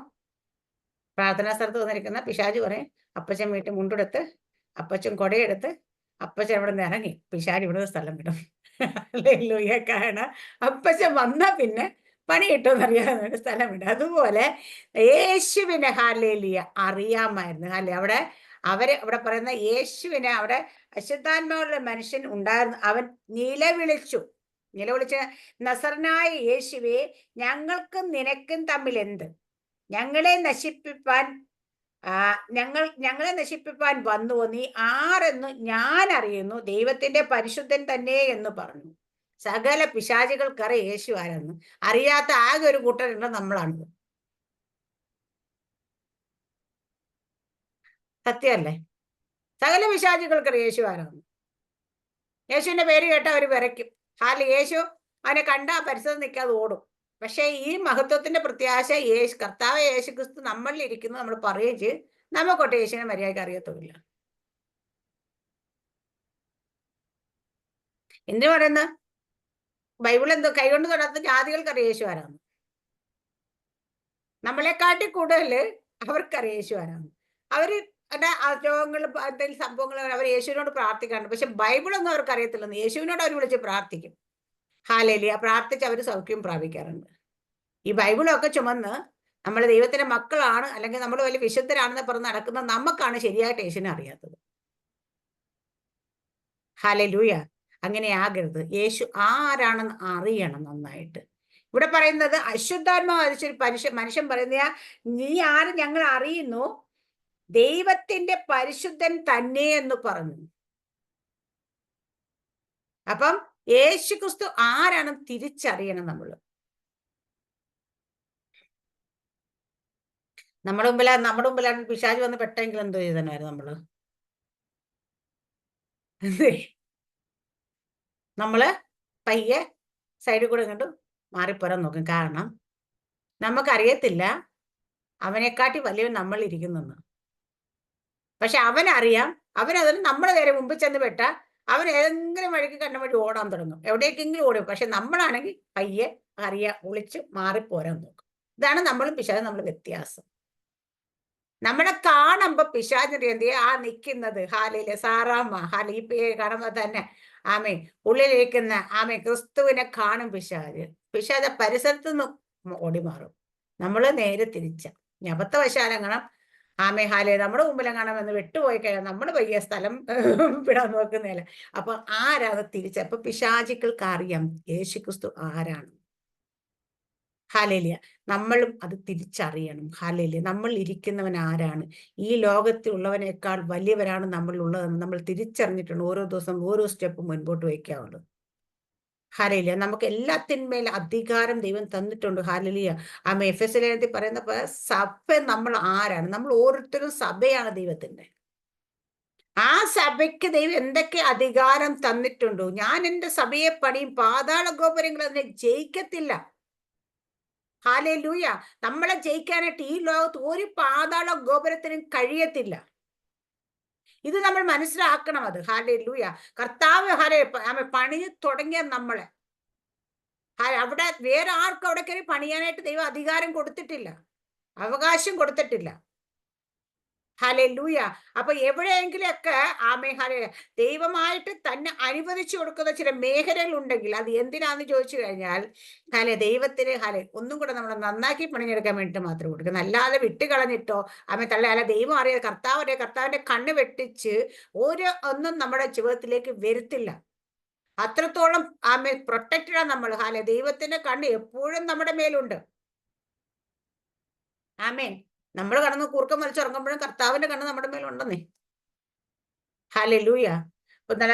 പ്രാർത്ഥനാ സ്ഥലത്ത് വന്നിരിക്കുന്ന പിശാച് പറയും, അപ്പച്ചൻ വീട്ടിൽ മുണ്ടെടുത്ത് അപ്പച്ചൻ കൊടയെടുത്ത് അപ്പച്ചൻ ഇവിടെ നിന്ന് ഇറങ്ങി പിശാച് ഇവിടെ സ്ഥലം വിടും. ഹല്ലേലൂയ. കാരണം അപ്പച്ചൻ വന്നാ പിന്നെ പണി കിട്ടുമെന്നറിയാവുന്ന സ്ഥലം വിടും. അതുപോലെ യേശുവിനെ ഹല്ലേലൂയ അറിയാമായിരുന്നു. അല്ലെ, അവിടെ അവിടെ പറയുന്ന യേശുവിനെ അവിടെ അശുദ്ധാത്മാവുള്ള മനുഷ്യൻ ഉണ്ടായിരുന്നു. അവൻ നിലവിളിച്ചു. നസറനായ യേശുവേ, ഞങ്ങൾക്കും നിനക്കും തമ്മിൽ എന്ത്? ഞങ്ങളെ നശിപ്പിപ്പാൻ ഞങ്ങളെ നശിപ്പിപ്പാൻ വന്നുവോ? നീ ആരെന്ന് ഞാൻ അറിയുന്നു, ദൈവത്തിന്റെ പരിശുദ്ധൻ തന്നെ എന്ന് പറഞ്ഞു. സകല പിശാചുകൾക്കറിയാം യേശു ആരെന്ന്. അറിയാത്ത ആകെ ഒരു കൂട്ടരുണ്ട്, നമ്മളാണ്. സത്യമല്ലേ? സകല പിശാചുകൾക്കറിയാം യേശു ആരാന്ന്. യേശുവിന്റെ പേര് കേട്ട അവർ വിറയ്ക്കും. യേശു അവനെ കണ്ട പരിസരം നിൽക്കാതെ ഓടും. പക്ഷെ ഈ മഹത്വത്തിന്റെ പ്രത്യാശ കർത്താവ് യേശു ക്രിസ്തു നമ്മളിൽ ഇരിക്കുന്നു. നമ്മൾ പറയുകയും ചെയ്യും, നമുക്കൊട്ട് യേശുവിനെ മര്യാദയ്ക്ക് അറിയത്തുമില്ല. എന്തിനു പറയുന്ന ബൈബിൾ എന്തോ കൈകൊണ്ട് തൊടാത്ത ജാതികൾക്കറിയാം യേശു ആരാന്ന്. നമ്മളെക്കാട്ടി കൂടുതൽ അവർക്കറിയാം യേശു ആരാന്ന്. അവര് രോഗങ്ങൾ എന്തെങ്കിലും സംഭവങ്ങൾ അവർ യേശുവിനോട് പ്രാർത്ഥിക്കാറുണ്ട്. പക്ഷെ ബൈബിളൊന്നും അവർക്ക് അറിയത്തില്ലെന്ന്. യേശുവിനോട് അവർ വിളിച്ച് പ്രാർത്ഥിക്കും. ഹാലേലൂയ. പ്രാർത്ഥിച്ച് അവർ സൗഖ്യം പ്രാപിക്കാറുണ്ട്. ഈ ബൈബിളൊക്കെ ചുമന്ന് നമ്മൾ ദൈവത്തിന്റെ മക്കളാണ്, അല്ലെങ്കിൽ നമ്മൾ വലിയ വിശുദ്ധരാണെന്ന് പറഞ്ഞ് നടക്കുന്ന നമുക്കാണ് ശരിയായിട്ട് യേശുവിനെ അറിയാത്തത്. ഹല്ലേലൂയ. അങ്ങനെ ആകരുത്. യേശു ആരാണെന്ന് അറിയണം നന്നായിട്ട്. ഇവിടെ പറയുന്നത് അശുദ്ധാത്മാവ് ബാധിച്ചൊരു മനുഷ്യൻ പറയുന്ന, നീ ആര് ഞങ്ങൾ അറിയുന്നു, ദൈവത്തിന്റെ പരിശുദ്ധൻ തന്നെ എന്ന് പറഞ്ഞു. അപ്പം യേശു ക്രിസ്തു ആരാണെന്ന് തിരിച്ചറിയണം നമ്മൾ. നമ്മുടെ മുമ്പിലാണ് പിശാച് വന്ന് പെട്ടെങ്കിൽ എന്തോ ചെയ്തനായിരുന്നു നമ്മള് പയ്യെ സൈഡിൽ കൂടെ കണ്ടു മാറിപ്പോരാൻ നോക്കും. കാരണം നമുക്കറിയത്തില്ല അവനെക്കാട്ടി വലിയവൻ നമ്മൾ ഇരിക്കുന്നെന്ന്. പക്ഷെ അവനറിയാം. അവനതിന് നമ്മുടെ നേരെ മുമ്പിൽ ചെന്ന് പെട്ട അവൻ ഏതെങ്കിലും വഴിക്ക് കണ്ട വഴി ഓടാൻ തുടങ്ങും, എവിടേക്കെങ്കിലും ഓടും. പക്ഷെ നമ്മളാണെങ്കിൽ പയ്യെ ഒളിച്ച് മാറിപ്പോരാൻ നോക്കും. ഇതാണ് നമ്മളും പിശാചും നമ്മൾ വ്യത്യാസം. നമ്മളെ കാണുമ്പോ പിശാചിന്റെ എന്ത് നിൽക്കുന്നത് സാറാമ്മ ഈ പേര് കാണുമ്പോ തന്നെ ഉള്ളിലിരിക്കുന്ന ക്രിസ്തുവിനെ കാണും പിശാച് പരിസരത്ത് നിന്ന് ഓടി മാറും. നമ്മള് നേരെ തിരിച്ച അബദ്ധവശാലങ്ങളും നമ്മുടെ മുമ്പിലും കാണാമെന്ന് വിട്ടുപോയി കഴിഞ്ഞാൽ നമ്മൾ വലിയ സ്ഥലം വിടാൻ നോക്കുന്നില്ല. അപ്പൊ ആരാണ് തിരിച്ച? അപ്പൊ പിശാചുക്കൾക്ക് അറിയാം യേശു ക്രിസ്തു ആരാണ്. ഹല്ലേലൂയ. നമ്മളും അത് തിരിച്ചറിയണം. ഹല്ലേലൂയ. നമ്മൾ ഇരിക്കുന്നവൻ ആരാണ്? ഈ ലോകത്തിലുള്ളവനേക്കാൾ വലിയവരാണ് നമ്മളിലുള്ളതെന്ന് നമ്മൾ തിരിച്ചറിഞ്ഞിട്ടുണ്ട്. ഓരോ ദിവസം ഓരോ സ്റ്റെപ്പ് മുൻപോട്ട് വയ്ക്കാവുള്ളൂ. ഹല്ലേലൂയ. നമുക്ക് എല്ലാത്തിന്മേൽ അധികാരം ദൈവം തന്നിട്ടുണ്ട്. ഹല്ലേലൂയ. എഫെസ്യ ലേഖനത്തിൽ പറയുന്ന സഭ നമ്മൾ ആരാണ്? നമ്മൾ ഓരോരുത്തരും സഭയാണ് ദൈവത്തിന്റെ. ആ സഭയ്ക്ക് ദൈവം എന്തൊക്കെ അധികാരം തന്നിട്ടുണ്ടോ? ഞാൻ എന്റെ സഭയെ പണിയും, പാതാള ഗോപുരങ്ങൾ അതിനെ ജയിക്കത്തില്ല. ഹല്ലേലൂയ. നമ്മളെ ജയിക്കാനായിട്ട് ഈ ലോകത്ത് ഒരു പാതാള ഗോപുരത്തിനും കഴിയത്തില്ല. ഇത് നമ്മൾ മനസ്സിലാക്കണം. അത് ഹല്ലേലൂയ. കർത്താവ് പണിഞ്ഞു തുടങ്ങിയ നമ്മളെ അവിടെ വേറെ ആർക്കും അവിടെ കയറി പണിയാനായിട്ട് ദൈവം അധികാരം കൊടുത്തിട്ടില്ല, അവകാശം കൊടുത്തിട്ടില്ല. ഹല്ലേലൂയ. അപ്പൊ എവിടെയെങ്കിലൊക്കെ ദൈവമായിട്ട് തന്നെ അനുവദിച്ചു കൊടുക്കുന്ന ചില മേഖലകൾ ഉണ്ടെങ്കിൽ അത് എന്തിനാന്ന് ചോദിച്ചു കഴിഞ്ഞാൽ ദൈവത്തിന് ഒന്നും കൂടെ നമ്മൾ നന്നാക്കി പണിഞ്ഞെടുക്കാൻ വേണ്ടിട്ട് മാത്രം കൊടുക്കുന്നത്, അല്ലാതെ വിട്ടുകളഞ്ഞിട്ടോ അല്ല ദൈവം അറിയാതെ കർത്താവിന്റെ കണ്ണ് വെട്ടിച്ച് ഒന്നും നമ്മുടെ ജീവിതത്തിലേക്ക് വരുത്തില്ല. അത്രത്തോളം പ്രൊട്ടക്റ്റഡാ നമ്മൾ. ദൈവത്തിന്റെ കണ്ണ് എപ്പോഴും നമ്മുടെ മേലുണ്ട്. ആമേൻ. നമ്മൾ കടന്ന് കൂർക്കം വലിച്ചിറങ്ങുമ്പോഴും കർത്താവിന്റെ കണ്ണ് നമ്മുടെ മേലുണ്ടെന്നേ. ഹല്ലേലൂയ.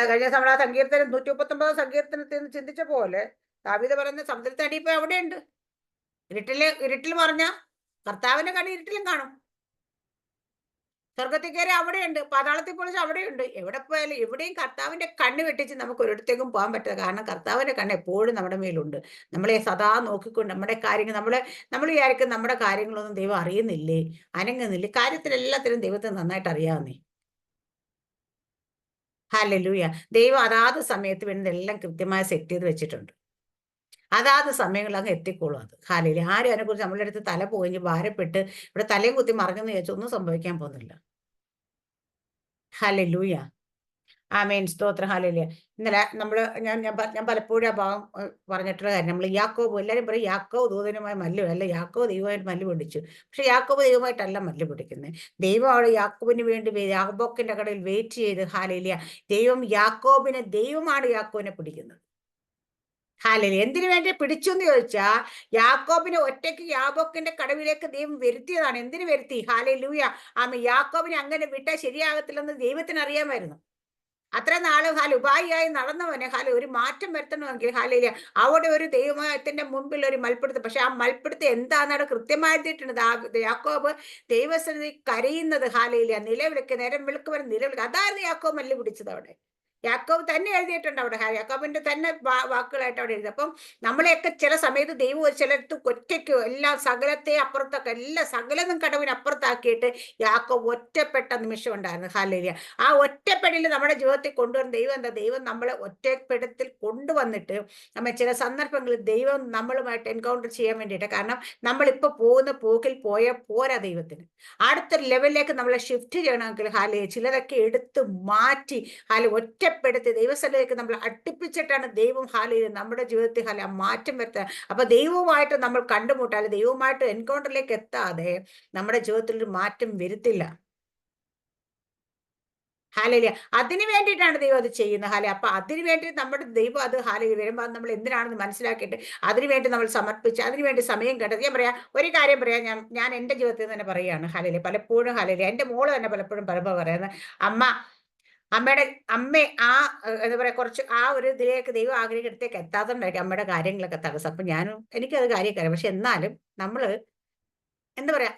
കഴിഞ്ഞ സങ്കീർത്തനം 139 സങ്കീർത്തനത്തിൽ നിന്ന് ചിന്തിച്ച പോലെ ദാവീദ് പറയുന്ന സമുദ്രത്തെ അടിയിപ്പോ എവിടെയുണ്ട്? ഇരുട്ടിൽ മറിഞ്ഞ കർത്താവിന്റെ കണ്ണ് ഇരുട്ടിലും കാണും. സ്വർഗത്തിൽ കയറി അവിടെയുണ്ട്, പാതാളത്തിൽ പൊളിച്ച് അവിടെയുണ്ട്. എവിടെ പോയാലും എവിടെയും കർത്താവിന്റെ കണ്ണ് വെട്ടിച്ച് നമുക്ക് ഒരിടത്തേക്കും പോകാൻ പറ്റില്ല. കാരണം കർത്താവിന്റെ കണ്ണ് എപ്പോഴും നമ്മുടെ മേലുണ്ട്. നമ്മളെ സദാ നോക്കിക്കൊണ്ട് നമ്മുടെ കാര്യങ്ങൾ നമ്മൾ വിചാരിക്കും നമ്മുടെ കാര്യങ്ങളൊന്നും ദൈവം അറിയുന്നില്ലേ, അനങ്ങുന്നില്ലേ? കാര്യത്തിലെല്ലാത്തിനും ദൈവത്തെ നന്നായിട്ട് അറിയാവുന്നേ. ഹല്ലേലൂയ. ദൈവം അതാത് സമയത്ത് വേണ്ടതെല്ലാം കൃത്യമായി സെറ്റ് ചെയ്ത് വെച്ചിട്ടുണ്ട്. അതാത് സമയങ്ങളിൽ അങ്ങ് എത്തിക്കോളും അത്. ഹാലേലൂയ. ആരും അതിനെക്കുറിച്ച് നമ്മളുടെ അടുത്ത് തല പുകഞ്ഞ് ഭാരപ്പെട്ട് ഇവിടെ തലയും കുത്തി മറിഞ്ഞെന്ന് വിചാരിച്ചു ഒന്നും സംഭവിക്കാൻ പോകുന്നില്ല. ഹല്ലേലൂയ. ആമേൻ. സ്തോത്രം. ഹല്ലേലൂയ. ഇന്നലെ ഞാൻ പലപ്പോഴും ആ ഭാഗം പറഞ്ഞിട്ടുള്ള കാര്യം, നമ്മൾ യാക്കോബ്, എല്ലാവരും പറയും യാക്കോബ് ദൂതനുമായി മല്ല്, അല്ല യാക്കോബ് ദൈവമായിട്ട് മല്ല് പിടിച്ചു. പക്ഷെ യാക്കോബ് ദൈവമായിട്ടല്ല മല്ല് പിടിക്കുന്നത്. ദൈവം അവിടെ യാക്കോബിന് വേണ്ടി യാബോക്കിന്റെ കടയിൽ വെയിറ്റ് ചെയ്ത്, ഹല്ലേലൂയ. ദൈവമാണ് യാക്കോബിനെ പിടിക്കുന്നത്. ഹല്ലേലൂയ. എന്തിനു വേണ്ടി പിടിച്ചു എന്ന് ചോദിച്ചാൽ, യാക്കോബിനെ ഒറ്റയ്ക്ക് യാബോക്കിന്റെ കടവിലേക്ക് ദൈവം വരുത്തിയതാണ്. എന്തിനു വരുത്തി? ഹല്ലേലൂയ. യാക്കോബിനെ അങ്ങനെ വിട്ടാൽ ശരിയാകത്തില്ലെന്ന് ദൈവത്തിന് അറിയാമായിരുന്നു. അത്ര നാള് ഉപായിയായി നടന്നവനെ ഒരു മാറ്റം വരുത്തണമെങ്കിൽ അവിടെ ഒരു ദൈവത്തിന്റെ മുമ്പിൽ ഒരു മൽപ്പിടുത്തം. പക്ഷെ ആ മൽപ്പിടുത്തം എന്താണെന്ന് കൃത്യമായിട്ടുണ്ട്. യാക്കോബ് ദൈവസന്നിധി കരയുന്നത്, നിലവിളിക്ക്, നേരം വെളുക്കുവരെ നിലവിളിക്കുക. അതായിരുന്നു യാക്കോബ് മല്ല് പിടിച്ചത് അവിടെ. യാക്കോബ് തന്നെ എഴുതിയിട്ടുണ്ട് അവിടെ. യാക്കോബിന്റെ തന്നെ വാക്കുകളായിട്ട് അവിടെ എഴുതി. അപ്പം നമ്മളെയൊക്കെ ചില സമയത്ത് ദൈവം ചിലർക്ക് ഒറ്റയ്ക്ക് എല്ലാം സകലത്തെ അപ്പുറത്തൊക്കെ എല്ലാം സകലതും കടവിനപ്പുറത്താക്കിയിട്ട് യാക്കോബ് ഒറ്റപ്പെട്ട നിമിഷം ഉണ്ടായിരുന്നു. ഹല്ലേലൂയ. ആ ഒറ്റപ്പെടൽ നമ്മുടെ ജീവിതത്തിൽ കൊണ്ടുവരുന്ന ദൈവം എന്താ? ദൈവം നമ്മളെ ഒറ്റപ്പെടത്തിൽ കൊണ്ടുവന്നിട്ട് ചില സന്ദർഭങ്ങളിൽ ദൈവം നമ്മളുമായിട്ട് എൻകൗണ്ടർ ചെയ്യാൻ വേണ്ടിയിട്ട്. കാരണം നമ്മളിപ്പോ പോകുന്ന പോക്കിൽ പോരാ ദൈവത്തിന്. അടുത്തൊരു ലെവലിലേക്ക് നമ്മളെ ഷിഫ്റ്റ് ചെയ്യണമെങ്കിൽ ചിലതൊക്കെ എടുത്ത് മാറ്റി ഒറ്റപ്പെടുത്തി ദൈവസ്ഥലത്തേക്ക് നമ്മൾ അടുപ്പിച്ചിട്ടാണ് ദൈവം നമ്മുടെ ജീവിതത്തിൽ ആ മാറ്റം വരുത്തുക. അപ്പൊ ദൈവവുമായിട്ട് നമ്മൾ കണ്ടുമുട്ടാതെ, ദൈവവുമായിട്ട് എൻകൗണ്ടറിലേക്ക് എത്താതെ നമ്മുടെ ജീവിതത്തിൽ ഒരു മാറ്റം വരുത്തില്ല. ഹാലേലിയ. അതിനു വേണ്ടിയിട്ടാണ് ദൈവം അത് ചെയ്യുന്നത്. അപ്പൊ അതിനു വേണ്ടി നമ്മുടെ ദൈവം അത് വരുമ്പോൾ നമ്മൾ എന്തിനാണെന്ന് മനസ്സിലാക്കിയിട്ട് അതിനുവേണ്ടി നമ്മൾ സമർപ്പിച്ച് അതിനുവേണ്ടി സമയം കണ്ടെത്തി. ഞാൻ പറയാം, ഒരു കാര്യം പറയാം, ഞാൻ എന്റെ ജീവിതത്തിൽ തന്നെ പറയുകയാണ്. പലപ്പോഴും എന്റെ മോള് തന്നെ പലപ്പോഴും പലപ്പോൾ പറയുന്നത്, അമ്മയുടെ എന്താ പറയാ, കുറച്ച് ആ ഒരു ഇതിലേക്ക് ദൈവം ആഗ്രഹത്തിലേക്ക് എത്താത്തതുകൊണ്ടായിരിക്കും അമ്മയുടെ കാര്യങ്ങളൊക്കെ തടസ്സം. അപ്പൊ എനിക്കത് കാര്യക്കാരം. പക്ഷെ എന്നാലും നമ്മള് എന്താ പറയാ,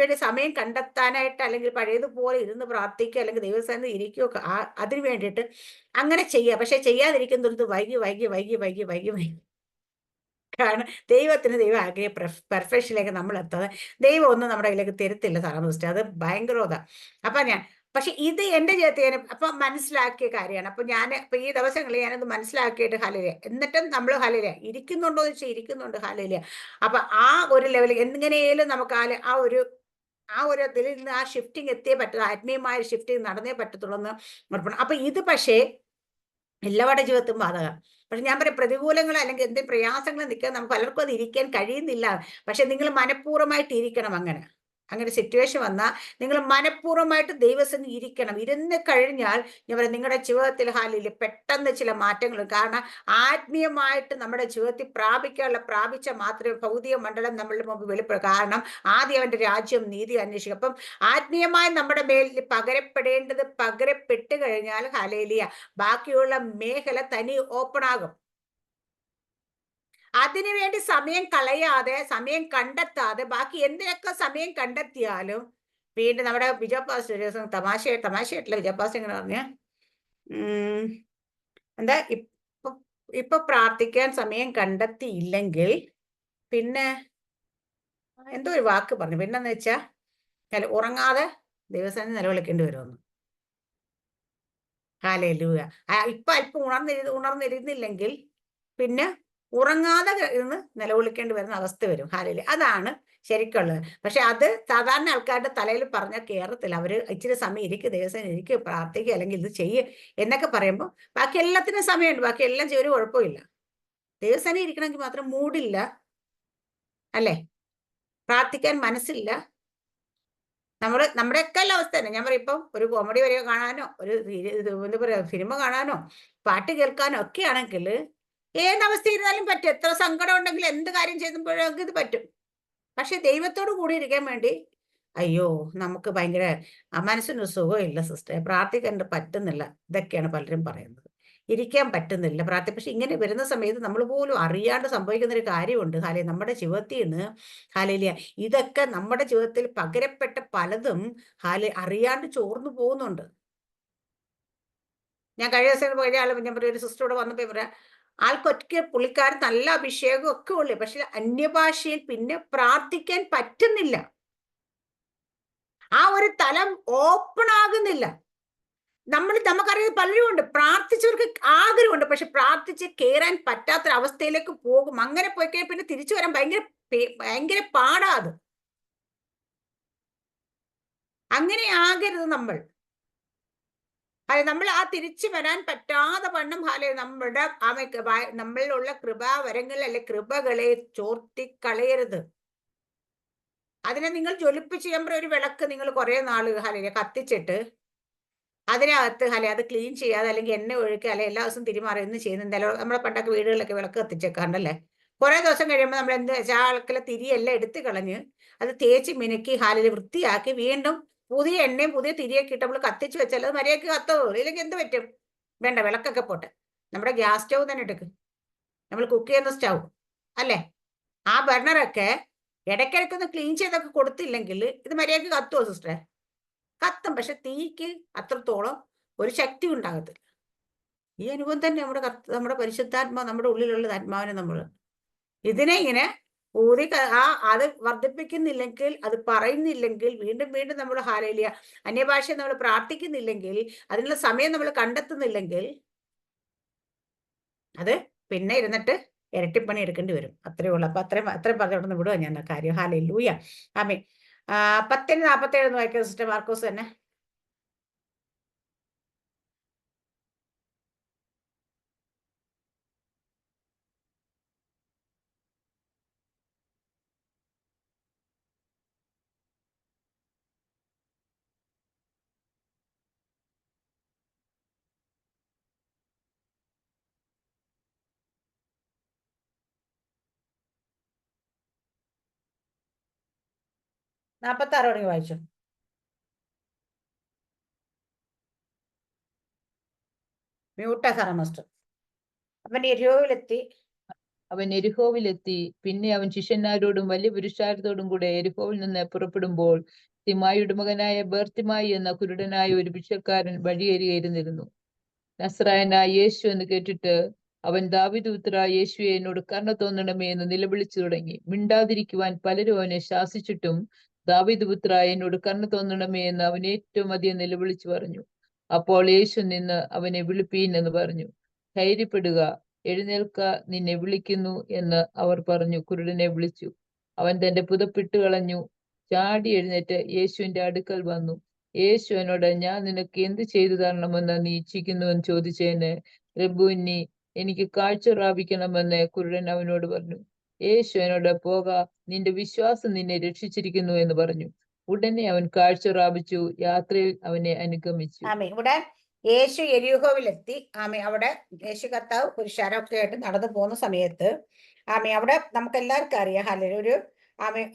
വേണ്ടി സമയം കണ്ടെത്താനായിട്ട്, അല്ലെങ്കിൽ പഴയതുപോലെ ഇരുന്ന് പ്രാർത്ഥിക്കുക, അല്ലെങ്കിൽ ദൈവസ്ഥാനത്ത് ഇരിക്കുകയൊക്കെ അതിന് വേണ്ടിയിട്ട് അങ്ങനെ ചെയ്യുക. പക്ഷെ ചെയ്യാതിരിക്കുന്നത് വൈകി. കാരണം ദൈവം ആഗ്രഹ പെർഫെക്ഷനിലേക്ക് നമ്മൾ എത്താതെ ദൈവം ഒന്നും നമ്മുടെ കയ്യിലേക്ക് തരത്തില്ല സാറാമ. അത് ഭയങ്കരത. അപ്പൊ പക്ഷെ ഇത് എന്റെ ജീവിതത്തിൽ അപ്പൊ മനസ്സിലാക്കിയ കാര്യമാണ്. അപ്പൊ ഇപ്പൊ ഈ ദിവസങ്ങളിൽ ഞാനത് മനസ്സിലാക്കിയിട്ട് എന്നിട്ടും നമ്മൾ ഇരിക്കുന്നുണ്ടോ എന്ന് വെച്ചാൽ ഇരിക്കുന്നുണ്ട്. അപ്പൊ ആ ഒരു ലെവലിൽ എങ്ങനെയാലും നമുക്ക് ആ ഒരു ഇതിൽ നിന്ന് ആ ഷിഫ്റ്റിംഗ് എത്തിയേ പറ്റുള്ളൂ. ആത്മീയമായ ഷിഫ്റ്റിംഗ് നടന്നേ പറ്റത്തുള്ളൂ എന്ന് ഉറപ്പാണ്. അപ്പൊ ഇത് പക്ഷേ എല്ലാവരുടെ ജീവിതത്തും ബാധകം. പക്ഷെ ഞാൻ പറയാം, പ്രതികൂലങ്ങൾ അല്ലെങ്കിൽ എന്തെങ്കിലും പ്രയാസങ്ങൾ നിൽക്കാൻ നമുക്ക് പലർക്കും അത് ഇരിക്കാൻ കഴിയുന്നില്ല. പക്ഷെ നിങ്ങൾ മനഃപൂർവ്വമായിട്ട് ഇരിക്കണം. അങ്ങനെ സിറ്റുവേഷൻ വന്നാൽ നിങ്ങൾ മനഃപൂർവ്വമായിട്ട് ദൈവസന്നിധി ഇരിക്കണം. ഇരുന്ന് കഴിഞ്ഞാൽ ഞാൻ പറയാം, നിങ്ങളുടെ ജീവിതത്തിൽ പെട്ടെന്ന് ചില മാറ്റങ്ങൾ. കാരണം ആത്മീയമായിട്ട് നമ്മുടെ ജീവിതത്തിൽ പ്രാപിച്ച മാത്രമേ ഭൗതിക മണ്ഡലം നമ്മളുടെ മുമ്പ് വെളിപ്പെടും. കാരണം ആദ്യം അവന്റെ രാജ്യം നീതി അന്വേഷിക്കും. അപ്പം ആത്മീയമായി നമ്മുടെ മേലിൽ പകരപ്പെട്ട് കഴിഞ്ഞാൽ ബാക്കിയുള്ള മേഖല തനി ഓപ്പൺ ആകും. അതിനുവേണ്ടി സമയം കളയാതെ, സമയം കണ്ടെത്താതെ, ബാക്കി എന്തിനൊക്കെ സമയം കണ്ടെത്തിയാലും വീണ്ടും നമ്മുടെ വിജയപാസ് ഒരു ദിവസം തമാശയായിട്ടുള്ള വിജയപാസ് ഇങ്ങനെ പറഞ്ഞ എന്താ, ഇപ്പൊ പ്രാർത്ഥിക്കാൻ സമയം കണ്ടെത്തിയില്ലെങ്കിൽ പിന്നെ എന്തോ ഒരു വാക്ക് പറഞ്ഞു. പിന്നെന്ന് വെച്ചാ ഉറങ്ങാതെ ദിവസം നിലവിളിക്കേണ്ടി വരുമെന്ന്. ഹല്ലേലൂയ. ഇപ്പൊ അല്പം ഉണർന്നിരുന്നില്ലെങ്കിൽ പിന്നെ ഉറങ്ങാതെ ഇരുന്ന് നിലവിളിക്കേണ്ടി വരുന്ന അവസ്ഥ വരും. അതാണ് ശരിക്കുള്ളത്. പക്ഷെ അത് സാധാരണ ആൾക്കാരുടെ തലയിൽ പറഞ്ഞാൽ കേറത്തില്ല. അവര് ഇച്ചിരി സമയം ഇരിക്കും, ദിവസം ഇരിക്കും, പ്രാർത്ഥിക്കുക, അല്ലെങ്കിൽ ഇത് ചെയ്യ് എന്നൊക്കെ പറയുമ്പോൾ ബാക്കി എല്ലാത്തിനും സമയമുണ്ട്. ബാക്കി എല്ലാം ചെയ്യും, ഒരു കുഴപ്പമില്ല. ദിവസം ഇരിക്കണമെങ്കിൽ മാത്രം മൂടില്ല, അല്ലേ? പ്രാർത്ഥിക്കാൻ മനസ്സില്ല. നമ്മുടെയൊക്കെ അവസ്ഥ തന്നെ. ഞാൻ പറയും, ഇപ്പം ഒരു കോമഡി വരെയോ കാണാനോ, ഒരു എന്താ പറയാ, സിനിമ കാണാനോ, പാട്ട് കേൾക്കാനോ ഒക്കെ ആണെങ്കിൽ ഏതവസ്ഥ ഇരുന്നാലും പറ്റും. എത്ര സങ്കടം ഉണ്ടെങ്കിലും എന്ത് കാര്യം ചെയ്യുമ്പോഴൊക്കെ ഇത് പറ്റും. പക്ഷെ ദൈവത്തോട് കൂടി ഇരിക്കാൻ വേണ്ടി അയ്യോ നമുക്ക് ഭയങ്കര മനസ്സിനൊരു സുഖമില്ല സിസ്റ്ററെ, പ്രാർത്ഥിക്കാൻ പറ്റുന്നില്ല. ഇതൊക്കെയാണ് പലരും പറയുന്നത്. ഇരിക്കാൻ പറ്റുന്നില്ല പക്ഷെ ഇങ്ങനെ വരുന്ന സമയത്ത് നമ്മൾ പോലും അറിയാണ്ട് സംഭവിക്കുന്ന ഒരു കാര്യമുണ്ട്. നമ്മുടെ ജീവിതത്തിൽ നിന്ന് ഇതൊക്കെ നമ്മുടെ ജീവിതത്തിൽ പകരപ്പെട്ട പലതും അറിയാണ്ട് ചോർന്നു പോകുന്നുണ്ട്. ഞാൻ കഴിഞ്ഞ ദിവസം പോയ ഞാൻ പറയാം, ഒരു സിസ്റ്ററോട് വന്നപ്പോ പറയാം, ആൾക്കൊക്കെ പുള്ളിക്കാരൻ നല്ല അഭിഷേകം ഒക്കെ ഉള്ളു, പക്ഷെ അന്യഭാഷയിൽ പിന്നെ പ്രാർത്ഥിക്കാൻ പറ്റുന്നില്ല. ആ ഒരു തലം ഓപ്പൺ ആകുന്നില്ല. നമുക്കറിയാം പലരും ഉണ്ട്, പ്രാർത്ഥിച്ചവർക്ക് ആഗ്രഹമുണ്ട്, പക്ഷെ പ്രാർത്ഥിച്ച് കയറാൻ പറ്റാത്തൊരവസ്ഥയിലേക്ക് പോകും. അങ്ങനെ പോയി കഴിഞ്ഞാൽ പിന്നെ തിരിച്ചു വരാൻ ഭയങ്കര പാടാ അത്. അങ്ങനെ ആകരുത് നമ്മൾ. അതെ, നമ്മൾ ആ തിരിച്ചു വരാൻ പറ്റാതെ വണ്ണം നമ്മളിലുള്ള കൃപാവരങ്ങൾ അല്ലെ കൃപകളെ ചോർത്തിക്കളയരുത്. അതിനെ നിങ്ങൾ ജ്വലിപ്പിച്ച് ചെയ്യുമ്പോൾ ഒരു വിളക്ക് നിങ്ങൾ കുറെ നാള് കത്തിച്ചിട്ട് അതിനകത്ത് അത് ക്ലീൻ ചെയ്യാതെ അല്ലെങ്കിൽ എണ്ണ ഒഴുക്കുക അല്ലെ എല്ലാ ദിവസവും തിരിമാറിയൊന്നും ചെയ്യുന്നുണ്ടല്ലോ. നമ്മുടെ പണ്ടൊക്കെ വീടുകളിലൊക്കെ വിളക്ക് കത്തിച്ചേക്കാറുണ്ടല്ലേ. കുറെ ദിവസം കഴിയുമ്പോൾ നമ്മൾ എന്ത് വെച്ചാൽ ആൾക്കുള്ള തിരിയെല്ലാം എടുത്തു കളഞ്ഞ് അത് തേച്ച് മിനുക്കി വൃത്തിയാക്കി വീണ്ടും പുതിയ എണ്ണയും പുതിയ തിരിയൊക്കെ ഇട്ട് നമ്മൾ കത്തിച്ച് വെച്ചാൽ അത് മര്യാദയ്ക്ക് കത്തുള്ളൂ. ഇല്ലെങ്കിൽ എന്ത് പറ്റും? വേണ്ട, വിളക്കൊക്കെ പോട്ടെ, നമ്മുടെ ഗ്യാസ് സ്റ്റൗ തന്നെ എടുക്കും, നമ്മൾ കുക്ക് ചെയ്യുന്ന സ്റ്റൗ അല്ലേ, ആ ബർണറൊക്കെ ഇടയ്ക്കിടയ്ക്കൊന്ന് ക്ലീൻ ചെയ്തൊക്കെ കൊടുത്തില്ലെങ്കിൽ ഇത് മര്യാദയ്ക്ക് കത്തുമോ സിസ്റ്ററെ? കത്തും, പക്ഷെ തീക്ക് അത്രത്തോളം ഒരു ശക്തി ഉണ്ടാകത്തില്ല. ഈ അനുഭവം തന്നെ നമ്മുടെ പരിശുദ്ധാത്മാ നമ്മുടെ ഉള്ളിലുള്ള ആത്മാവിനെ നമ്മൾ ഇതിനെ ഇങ്ങനെ ഊതി അത് വർദ്ധിപ്പിക്കുന്നില്ലെങ്കിൽ, അത് പറയുന്നില്ലെങ്കിൽ, വീണ്ടും വീണ്ടും നമ്മൾ ഹല്ലേലൂയ അന്യഭാഷ നമ്മൾ പ്രാർത്ഥിക്കുന്നില്ലെങ്കിൽ, അതിനുള്ള സമയം നമ്മൾ കണ്ടെത്തുന്നില്ലെങ്കിൽ അത് പിന്നെ ഇരുന്നിട്ട് ഇരട്ടിപ്പണി എടുക്കേണ്ടി വരും. അത്രേ ഉള്ളൂ. അപ്പൊ അത്രയും പറഞ്ഞോണ്ട് വിടുക ഞാൻ കാര്യം. ഹല്ലേലൂയ. ആമേൻ. 10:47 വായിക്കുക സിസ്റ്റർ മാർക്കോസ് തന്നെ. നാപ്പത്താറ് മണിക്ക് വായിച്ചു. മ്യൂട്ടാ സാറ മാസ്റ്റർ. അവൻ എരിയോവിലെത്തി. അവൻ എരിഹോവിലെത്തി. പിന്നെ അവൻ ശിഷ്യന്മാരോടും വലിയ പുരുഷാരത്തോടും കൂടെ എരിഹോവിൽ നിന്ന് പുറപ്പെടുമ്പോൾ തിമായിയുടെ മകനായ ബർത്തിമായി എന്ന കുരുടനായ ഒരു ഭിക്ഷക്കാരൻ വഴിയേറിയിരുന്നിരുന്നു. നസ്രായനായ യേശു എന്ന് കേട്ടിട്ട് അവൻ ദാവീദ് പുത്രാ യേശുവെ, എന്നോട് കരുണ തോന്നണമേ എന്ന് നിലവിളിച്ചു തുടങ്ങി. മിണ്ടാതിരിക്കുവാൻ പലരും അവനെ ശാസിച്ചിട്ടും ദാവീദ് പുത്രാ എന്നോട് കരുണ തോന്നണമേ എന്ന് അവൻ ഏറ്റവും അധികം നിലവിളിച്ചു പറഞ്ഞു. അപ്പോൾ യേശു നിന്ന് അവനെ വിളിപ്പീൻ എന്ന് പറഞ്ഞു. ധൈര്യപ്പെടുക, എഴുന്നേൽക്ക, നിന്നെ വിളിക്കുന്നു എന്ന് അവർ പറഞ്ഞു. കുരുടനെ വിളിച്ചു. അവൻ തന്റെ പുതപ്പിട്ട് കളഞ്ഞു, ചാടി എഴുന്നേറ്റ് യേശുവിന്റെ അടുക്കൽ വന്നു. യേശു എന്നോട്, ഞാൻ നിനക്ക് എന്ത് ചെയ്തു തരണമെന്ന് നീ ഇച്ഛിക്കുന്നു എന്ന് ചോദിച്ചതിന്, റബ്ബൂനി, എനിക്ക് കാഴ്ച പ്രാപിക്കണമെന്ന് കുരുടൻ അവനോട് പറഞ്ഞു. യേശു എന്നോട്, പോക, നിന്റെ വിശ്വാസം നിന്നെ രക്ഷിച്ചിരിക്കുന്നു എന്ന് പറഞ്ഞു. ഉടനെ അവൻ കാഴ്ച പ്രാപിച്ചു, യാത്രയിൽ അവനെ അനുഗമിച്ചു. ഇവിടെ യേശു എരിഹോവിലെത്തി. അവിടെ യേശു കർത്താവ് പുരുഷാരൊക്കെ ആയിട്ട് നടന്നു പോകുന്ന സമയത്ത് അവിടെ നമുക്ക് എല്ലാവർക്കും അറിയാം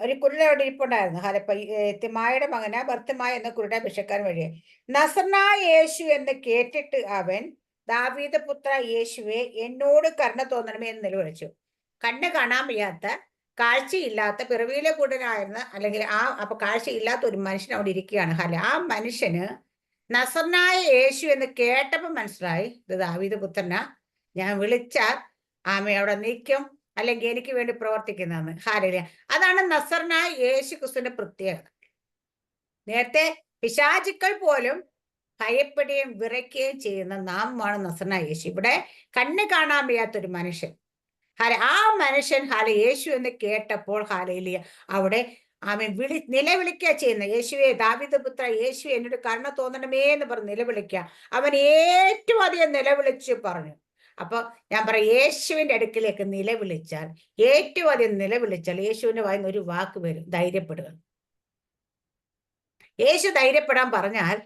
ഒരു കുരുട അവിടെ ഇരിപ്പുണ്ടായിരുന്നു. തിമായുടെ മകന ബർത്തിമായ എന്ന കുരുട ഭിക്ഷക്കാരൻ വഴിയെ നസറനായ യേശു എന്ന് കേട്ടിട്ട് അവൻ, ദാവീദ് പുത്ര യേശുവെ, എന്നോട് കരുണ തോന്നണമേ എന്ന് നിലവിളിച്ചു. കണ്ണ് കാണാൻ വയ്യാത്ത, കാഴ്ചയില്ലാത്ത, പിറവിയിലെ കൂടനായിരുന്ന അല്ലെങ്കിൽ അപ്പൊ കാഴ്ചയില്ലാത്ത ഒരു മനുഷ്യൻ അവിടെ ഇരിക്കുകയാണ്. ആ മനുഷ്യന് നസറനായ യേശു എന്ന് കേട്ടപ്പോ മനസ്സിലായി, ഇത് ദാവീദ് പുത്രനാ, ഞാൻ വിളിച്ചാൽ അവിടെ നിൽക്കും, അല്ലെങ്കിൽ എനിക്ക് വേണ്ടി പ്രവർത്തിക്കുന്നതെന്ന്. ഹല്ലേലൂയ. അതാണ് നസറനായ യേശു ക്രിസ്തുവിന്റെ പ്രത്യേകത. നേരത്തെ പിശാചുക്കൾ പോലും ഭയപ്പെടുകയും വിറയ്ക്കുകയും ചെയ്യുന്ന നാമമാണ് നസറനായ യേശു. ഇവിടെ കണ്ണ് കാണാൻ വയ്യാത്തൊരു മനുഷ്യൻ, ആ മനുഷ്യൻ യേശു എന്ന് കേട്ടപ്പോൾ ഹല്ലേലൂയ അവിടെ നിലവിളിക്കുക ചെയ്യുന്ന, യേശുവെ, ദാവീദ് പുത്ര യേശുവെ, എന്നോട് കരുണ തോന്നണമേ എന്ന് പറഞ്ഞ് നിലവിളിക്കുക. അവൻ ഏറ്റവും അധികം നിലവിളിച്ചു പറഞ്ഞു. അപ്പൊ ഞാൻ പറയാം, യേശുവിന്റെ അടുക്കിലേക്ക് നിലവിളിച്ചാൽ, ഏറ്റവും അധികം നിലവിളിച്ചാൽ യേശുവിന്റെ വായിന്ന് ഒരു വാക്ക് വരും, ധൈര്യപ്പെടുക. യേശു ധൈര്യപ്പെടാൻ പറഞ്ഞാൽ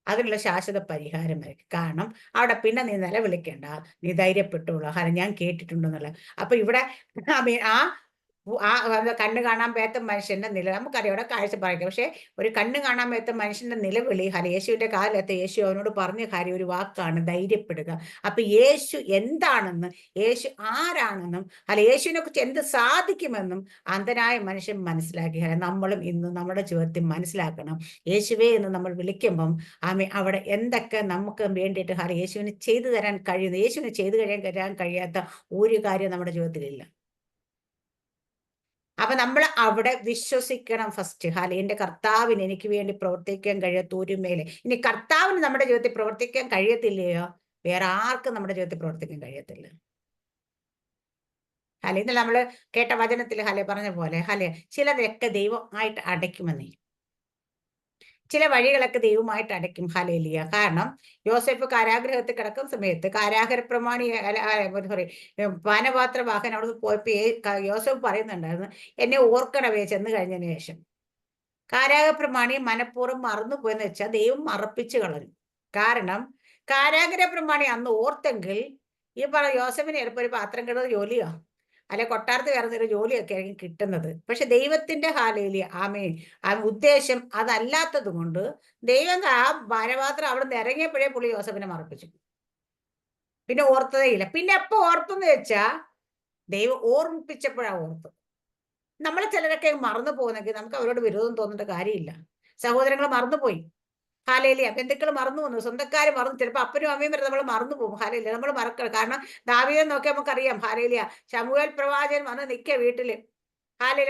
അതിനുള്ള ശാശ്വത പരിഹാരമായിരിക്കും. കാരണം അവിടെ പിന്നെ നീ നിലവിളിക്കേണ്ട, നീ ധൈര്യപ്പെട്ടുള്ളൂ, ഞാൻ കേട്ടിട്ടുണ്ടെന്നുള്ള. അപ്പൊ ഇവിടെ കണ്ണ് കാണാൻ പേത്ത മനുഷ്യന്റെ നമുക്കറിയാം അവിടെ കാഴ്ച പറയിക്കാം, പക്ഷെ ഒരു കണ്ണ് കാണാൻ പേത്ത മനുഷ്യന്റെ നിലവിളി യേശുവിന്റെ കാലത്ത് യേശു അവനോട് പറഞ്ഞ കാര്യം ഒരു വാക്കാണ്, ധൈര്യപ്പെടുക. അപ്പൊ യേശു എന്താണെന്ന്, യേശു ആരാണെന്നും യേശുവിനെ കുറിച്ച് എന്ത് സാധിക്കുമെന്നും അന്ധനായ മനുഷ്യൻ മനസ്സിലാക്കി. നമ്മളും ഇന്ന് നമ്മുടെ ജീവിതത്തിൽ മനസ്സിലാക്കണം. യേശുവേ എന്ന് നമ്മൾ വിളിക്കുമ്പം അവിടെ എന്തൊക്കെ നമുക്ക് വേണ്ടിയിട്ട് യേശുവിന് ചെയ്തു തരാൻ കഴിയുന്നു, യേശുവിന് ചെയ്തു തരാൻ കഴിയാത്ത ഒരു കാര്യം നമ്മുടെ ജീവിതത്തിലില്ല. അപ്പൊ നമ്മൾ അവിടെ വിശ്വസിക്കണം ഫസ്റ്റ്. എന്റെ കർത്താവിന് എനിക്ക് വേണ്ടി പ്രവർത്തിക്കാൻ കഴിയാത്ത ഒരു മേലെ. ഇനി കർത്താവിന് നമ്മുടെ ജീവിതത്തിൽ പ്രവർത്തിക്കാൻ കഴിയത്തില്ലയോ, വേറെ ആർക്കും നമ്മുടെ ജീവിതത്തിൽ പ്രവർത്തിക്കാൻ കഴിയത്തില്ല. ഇന്നലെ നമ്മള് കേട്ട വചനത്തിൽ പറഞ്ഞ പോലെ ചിലതൊക്കെ ദൈവമായിട്ട് അടയ്ക്കുമെന്നേ. ചില വഴികളൊക്കെ ദൈവമായിട്ട് അടയ്ക്കും. ഹല്ലേലൂയ. കാരണം യോസേഫ് കാരാഗൃഹത്തിൽ കിടക്കുന്ന സമയത്ത് കാരാഗൃഹ പ്രമാണി സോറി പാനപാത്ര വാഹനം അവിടെ പോയപ്പോ യോസേഫ് പറയുന്നുണ്ടായിരുന്നു, എന്നെ ഓർക്കണവേ ചെന്ന് കഴിഞ്ഞതിന് ശേഷം. കാരാഗൃഹ പ്രമാണി മനഃപൂർവ്വം മറന്നുപോയെന്ന് വെച്ചാൽ ദൈവം മറപ്പിച്ചു കളഞ്ഞു. കാരണം കാരാഗൃഹ പ്രമാണി അന്ന് ഓർത്തെങ്കിൽ ഈ യോസേഫിന് ചിലപ്പോൾ ഒരു പാത്രം കിടന്ന ജോലിയോ അല്ലെ കൊട്ടാരത്തിൽ കയറുന്നൊരു ജോലിയൊക്കെ ആയിരിക്കും കിട്ടുന്നത്. പക്ഷെ ദൈവത്തിന്റെ ആമേൻ ആ ഉദ്ദേശം അതല്ലാത്തത് കൊണ്ട് ദൈവം ആ ഭാരപാത്രം അവിടെ നിന്ന് ഇറങ്ങിയപ്പോഴേ പുള്ളി യോസഫിനെ മറപ്പിച്ചു. പിന്നെ ഓർത്തതേ ഇല്ല. പിന്നെ എപ്പോ ഓർത്തെന്ന് വെച്ചാ ദൈവം ഓർമ്മിപ്പിച്ചപ്പോഴാ ഓർത്തത്. നമ്മളെ ചിലരൊക്കെ മറന്നു പോകുന്നെങ്കിൽ നമുക്ക് അവരോട് വിരോധം തോന്നേണ്ട കാര്യമില്ല. സഹോദരങ്ങൾ മറന്നുപോയി. ബന്ധുക്കൾ മറന്നു വന്നു, സ്വന്തക്കാർ മറന്നു, ചിലപ്പോൾ അപ്പനും അമ്മയും വരെ നമ്മൾ മറന്നു പോകും. നമ്മൾ മറക്കണം. കാരണം ദാവീദിനെ നോക്കി നമുക്കറിയാം. ശമൂവേൽ പ്രവാചകൻ വന്ന് നിൽക്കുക വീട്ടില്.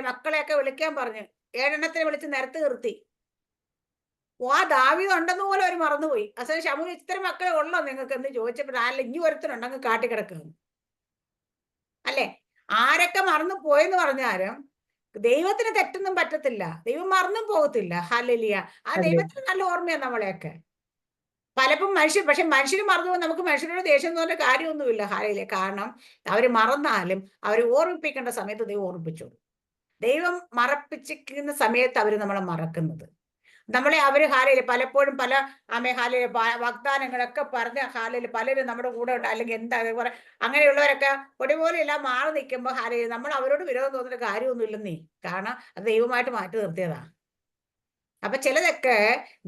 മക്കളെയൊക്കെ വിളിക്കാൻ പറഞ്ഞു. 7 എണ്ണത്തിനെ വിളിച്ച് നിരത്ത് നിർത്തി. ആ ദാവീദ് ഉണ്ടെന്ന് പോലും അവർ മറന്നുപോയി. അവസാനം ശമൂവേൽ, ഇത്ര മക്കളെ ഉള്ളോ നിങ്ങൾക്ക് എന്ന് ചോദിച്ചപ്പോൾ ഇനി ഒരുത്തനുണ്ടെങ്കിൽ കാട്ടിക്കിടക്കുന്നു. അല്ലെ, ആരൊക്കെ മറന്നു പോയെന്ന് പറഞ്ഞാലും ദൈവത്തിന് തെറ്റൊന്നും പറ്റത്തില്ല. ദൈവം മറന്നും പോകത്തില്ല. ആ ദൈവത്തിന് നല്ല ഓർമ്മയാണ് നമ്മളെയൊക്കെ. പലപ്പോൾ പക്ഷെ മനുഷ്യർ മറന്നു പോകും. നമുക്ക് മനുഷ്യരോട് ദേഷ്യം എന്ന് പറഞ്ഞ കാര്യമൊന്നുമില്ല. കാരണം അവര് മറന്നാലും അവരെ ഓർമ്മിപ്പിക്കേണ്ട സമയത്ത് ദൈവം ഓർമ്മിപ്പിച്ചു. ദൈവം മറപ്പിച്ചിരിക്കുന്ന സമയത്ത് അവര് നമ്മളെ മറക്കുന്നത്. നമ്മളെ അവര് പലപ്പോഴും പല വാഗ്ദാനങ്ങളൊക്കെ പറഞ്ഞ പലരും നമ്മുടെ കൂടെ ഉണ്ട്. അല്ലെങ്കിൽ എന്താ അങ്ങനെയുള്ളവരൊക്കെ പൊടിപോലെ എല്ലാം മാറി നിൽക്കുമ്പോൾ നമ്മൾ അവരോട് വിരോധം തോന്നുന്ന കാര്യമൊന്നുമില്ലെന്നേ. കാരണം അത് ദൈവമായിട്ട് മാറ്റി നിർത്തിയതാ. അപ്പൊ ചിലതൊക്കെ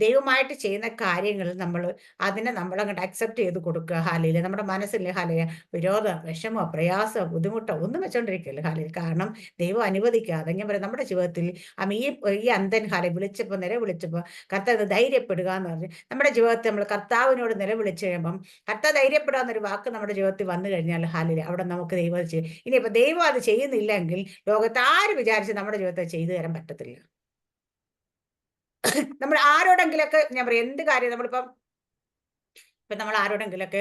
ദൈവമായിട്ട് ചെയ്യുന്ന കാര്യങ്ങൾ അതിനെ നമ്മളങ്ങോട്ട് അക്സെപ്റ്റ് ചെയ്ത് കൊടുക്കുക. നമ്മുടെ മനസ്സിൽ വിരോധം, വിഷമോ, പ്രയാസമോ, ബുദ്ധിമുട്ടോ ഒന്നും വെച്ചോണ്ടിരിക്കില്ല. കാരണം ദൈവം അനുവദിക്കാതെ ഞാൻ പറയാം നമ്മുടെ ജീവിതത്തിൽ ഈ അന്ധൻ വിളിച്ചപ്പോ നിലവിളിച്ചപ്പോ കർത്താവ് ധൈര്യപ്പെടുക എന്ന് പറഞ്ഞ് നമ്മുടെ ജീവിതത്തിൽ നമ്മൾ കർത്താവിനോട് നിലവിളിച്ചു കഴിയുമ്പം കർത്താവ് ധൈര്യപ്പെടുക എന്നൊരു വാക്ക് നമ്മുടെ ജീവിതത്തിൽ വന്നു കഴിഞ്ഞാൽ അവിടെ നമുക്ക് ദൈവം ഇനിയിപ്പോ ദൈവം അത് ചെയ്യുന്നില്ലെങ്കിൽ ലോകത്ത് ആര് വിചാരിച്ച് നമ്മുടെ ജീവിതത്തിൽ ചെയ്തു തരാൻ പറ്റത്തില്ല. നമ്മൾ ആരോടെങ്കിലൊക്കെ ഞാൻ പറയാം എന്ത് കാര്യം ഇപ്പൊ നമ്മൾ ആരോടെങ്കിലൊക്കെ